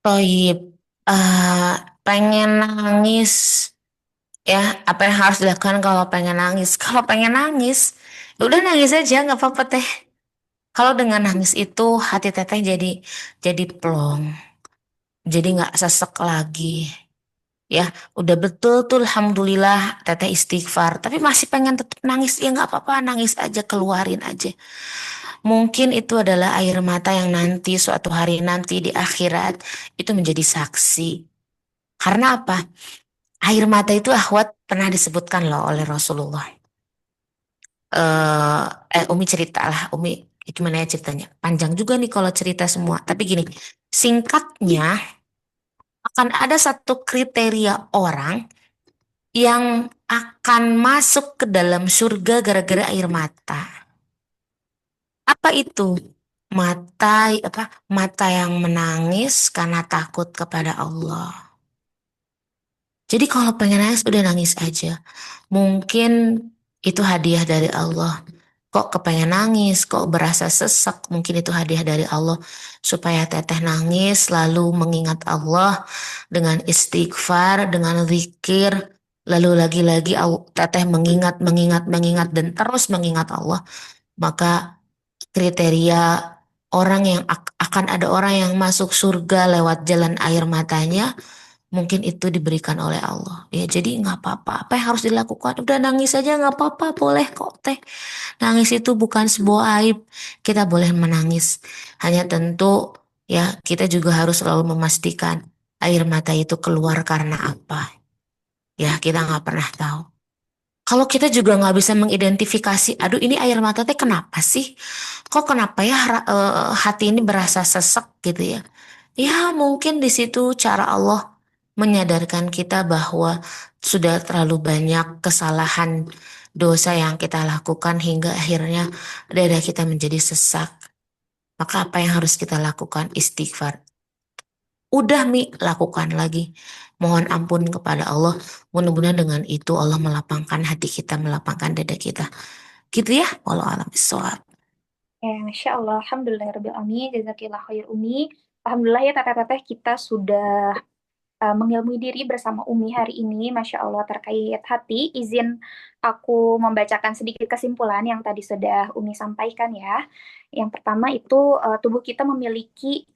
Toyib, eh pengen nangis ya, apa yang harus dilakukan kalau pengen nangis? Kalau pengen nangis, ya udah nangis aja, nggak apa-apa teh. Kalau dengan nangis itu hati teteh jadi plong, jadi nggak sesek lagi. Ya, udah betul tuh, alhamdulillah teteh istighfar. Tapi masih pengen tetap nangis, ya nggak apa-apa, nangis aja, keluarin aja. Mungkin itu adalah air mata yang nanti suatu hari nanti di akhirat itu menjadi saksi. Karena apa? Air mata itu akhwat pernah disebutkan loh oleh Rasulullah. Umi cerita lah, Umi gimana ya ceritanya? Panjang juga nih kalau cerita semua. Tapi gini, singkatnya akan ada satu kriteria orang yang akan masuk ke dalam surga gara-gara air mata. Apa itu? Mata apa? Mata yang menangis karena takut kepada Allah. Jadi kalau pengen nangis udah nangis aja. Mungkin itu hadiah dari Allah. Kok kepengen nangis, kok berasa sesek, mungkin itu hadiah dari Allah supaya teteh nangis lalu mengingat Allah dengan istighfar, dengan zikir, lalu lagi-lagi teteh mengingat dan terus mengingat Allah, maka kriteria orang yang akan ada orang yang masuk surga lewat jalan air matanya mungkin itu diberikan oleh Allah. Ya jadi nggak apa-apa. Apa yang harus dilakukan? Udah nangis aja nggak apa-apa, boleh kok teh. Nangis itu bukan sebuah aib. Kita boleh menangis. Hanya tentu ya kita juga harus selalu memastikan air mata itu keluar karena apa. Ya kita nggak pernah tahu. Kalau kita juga nggak bisa mengidentifikasi, aduh ini air mata teh kenapa sih? Kok kenapa ya hati ini berasa sesek gitu ya? Ya mungkin di situ cara Allah menyadarkan kita bahwa sudah terlalu banyak kesalahan dosa yang kita lakukan hingga akhirnya dada kita menjadi sesak. Maka apa yang harus kita lakukan? Istighfar. Udah Mi, lakukan lagi. Mohon ampun kepada Allah. Mudah-mudahan dengan itu Allah melapangkan hati kita, melapangkan dada kita. Gitu ya, walau alam bisawab. Ya, Masya Allah, Alhamdulillah, Rabbil Alamin, Jazakillah khair Umi. Alhamdulillah ya teteh-teteh kita sudah mengilmui diri bersama Umi hari ini, Masya Allah, terkait hati. Izin aku membacakan sedikit kesimpulan yang tadi sudah Umi sampaikan ya. Yang pertama itu tubuh kita memiliki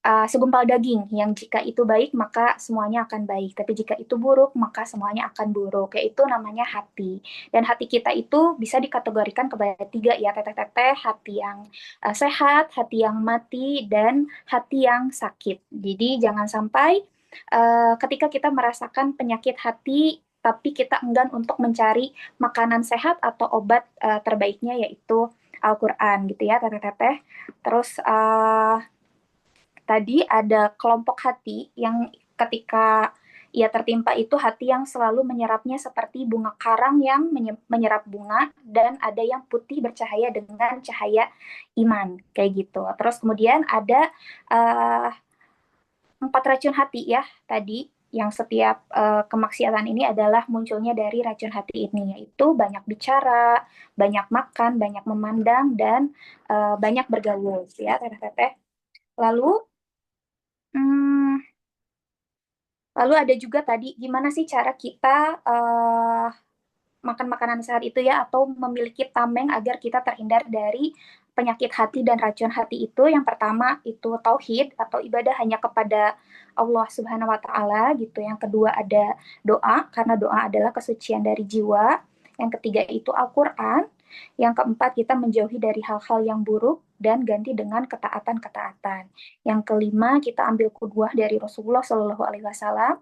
segumpal daging yang jika itu baik maka semuanya akan baik, tapi jika itu buruk maka semuanya akan buruk, yaitu namanya hati. Dan hati kita itu bisa dikategorikan kepada tiga ya teteh-teteh, hati yang sehat, hati yang mati, dan hati yang sakit. Jadi jangan sampai ketika kita merasakan penyakit hati tapi kita enggan untuk mencari makanan sehat atau obat terbaiknya yaitu Al-Quran gitu ya teteh-teteh. Terus tadi ada kelompok hati yang ketika ia tertimpa itu hati yang selalu menyerapnya seperti bunga karang yang menyerap bunga, dan ada yang putih bercahaya dengan cahaya iman kayak gitu. Terus kemudian ada uh, 4 racun hati ya tadi, yang setiap kemaksiatan ini adalah munculnya dari racun hati ini, yaitu banyak bicara, banyak makan, banyak memandang, dan banyak bergaul ya teteh-teteh. Lalu Hmm, lalu ada juga tadi gimana sih cara kita makan makanan sehat itu ya, atau memiliki tameng agar kita terhindar dari penyakit hati dan racun hati itu. Yang pertama itu tauhid atau ibadah hanya kepada Allah Subhanahu wa taala gitu. Yang kedua ada doa karena doa adalah kesucian dari jiwa. Yang ketiga itu Al-Qur'an. Yang keempat kita menjauhi dari hal-hal yang buruk dan ganti dengan ketaatan-ketaatan. Yang kelima kita ambil qudwah dari Rasulullah Shallallahu alaihi wasallam.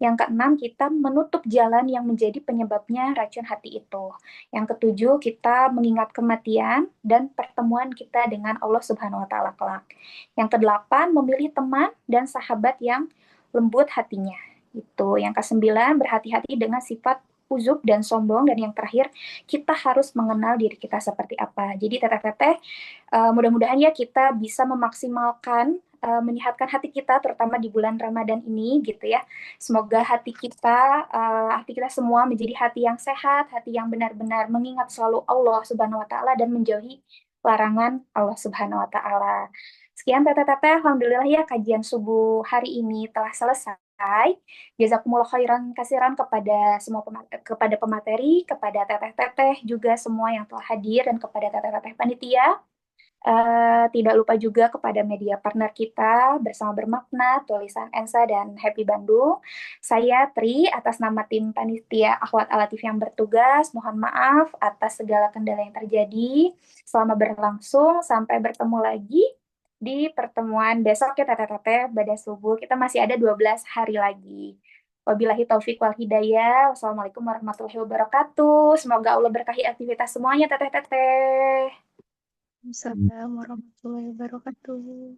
Yang keenam, kita menutup jalan yang menjadi penyebabnya racun hati itu. Yang ketujuh, kita mengingat kematian dan pertemuan kita dengan Allah Subhanahu wa taala kelak. Yang kedelapan, memilih teman dan sahabat yang lembut hatinya. Itu. Yang kesembilan, berhati-hati dengan sifat uzub dan sombong, dan yang terakhir kita harus mengenal diri kita seperti apa. Jadi teteh-teteh, mudah-mudahan ya kita bisa memaksimalkan menyehatkan hati kita terutama di bulan Ramadan ini gitu ya. Semoga hati kita semua menjadi hati yang sehat, hati yang benar-benar mengingat selalu Allah Subhanahu wa taala dan menjauhi larangan Allah Subhanahu wa taala. Sekian teteh-teteh, alhamdulillah ya kajian subuh hari ini telah selesai. Jazakumullah khairan kasiran kepada semua kepada pemateri, kepada teteh-teteh juga semua yang telah hadir, dan kepada teteh-teteh panitia. Tidak lupa juga kepada media partner kita bersama bermakna, tulisan Ensa dan Happy Bandung. Saya Tri atas nama tim panitia Akhwat Alatif yang bertugas, mohon maaf atas segala kendala yang terjadi selama berlangsung. Sampai bertemu lagi di pertemuan besok ya teteh-teteh pada subuh. Kita masih ada 12 hari lagi. Wabillahi taufik wal hidayah. Wassalamualaikum warahmatullahi wabarakatuh. Semoga Allah berkahi aktivitas semuanya teteh-teteh. Assalamualaikum warahmatullahi wabarakatuh.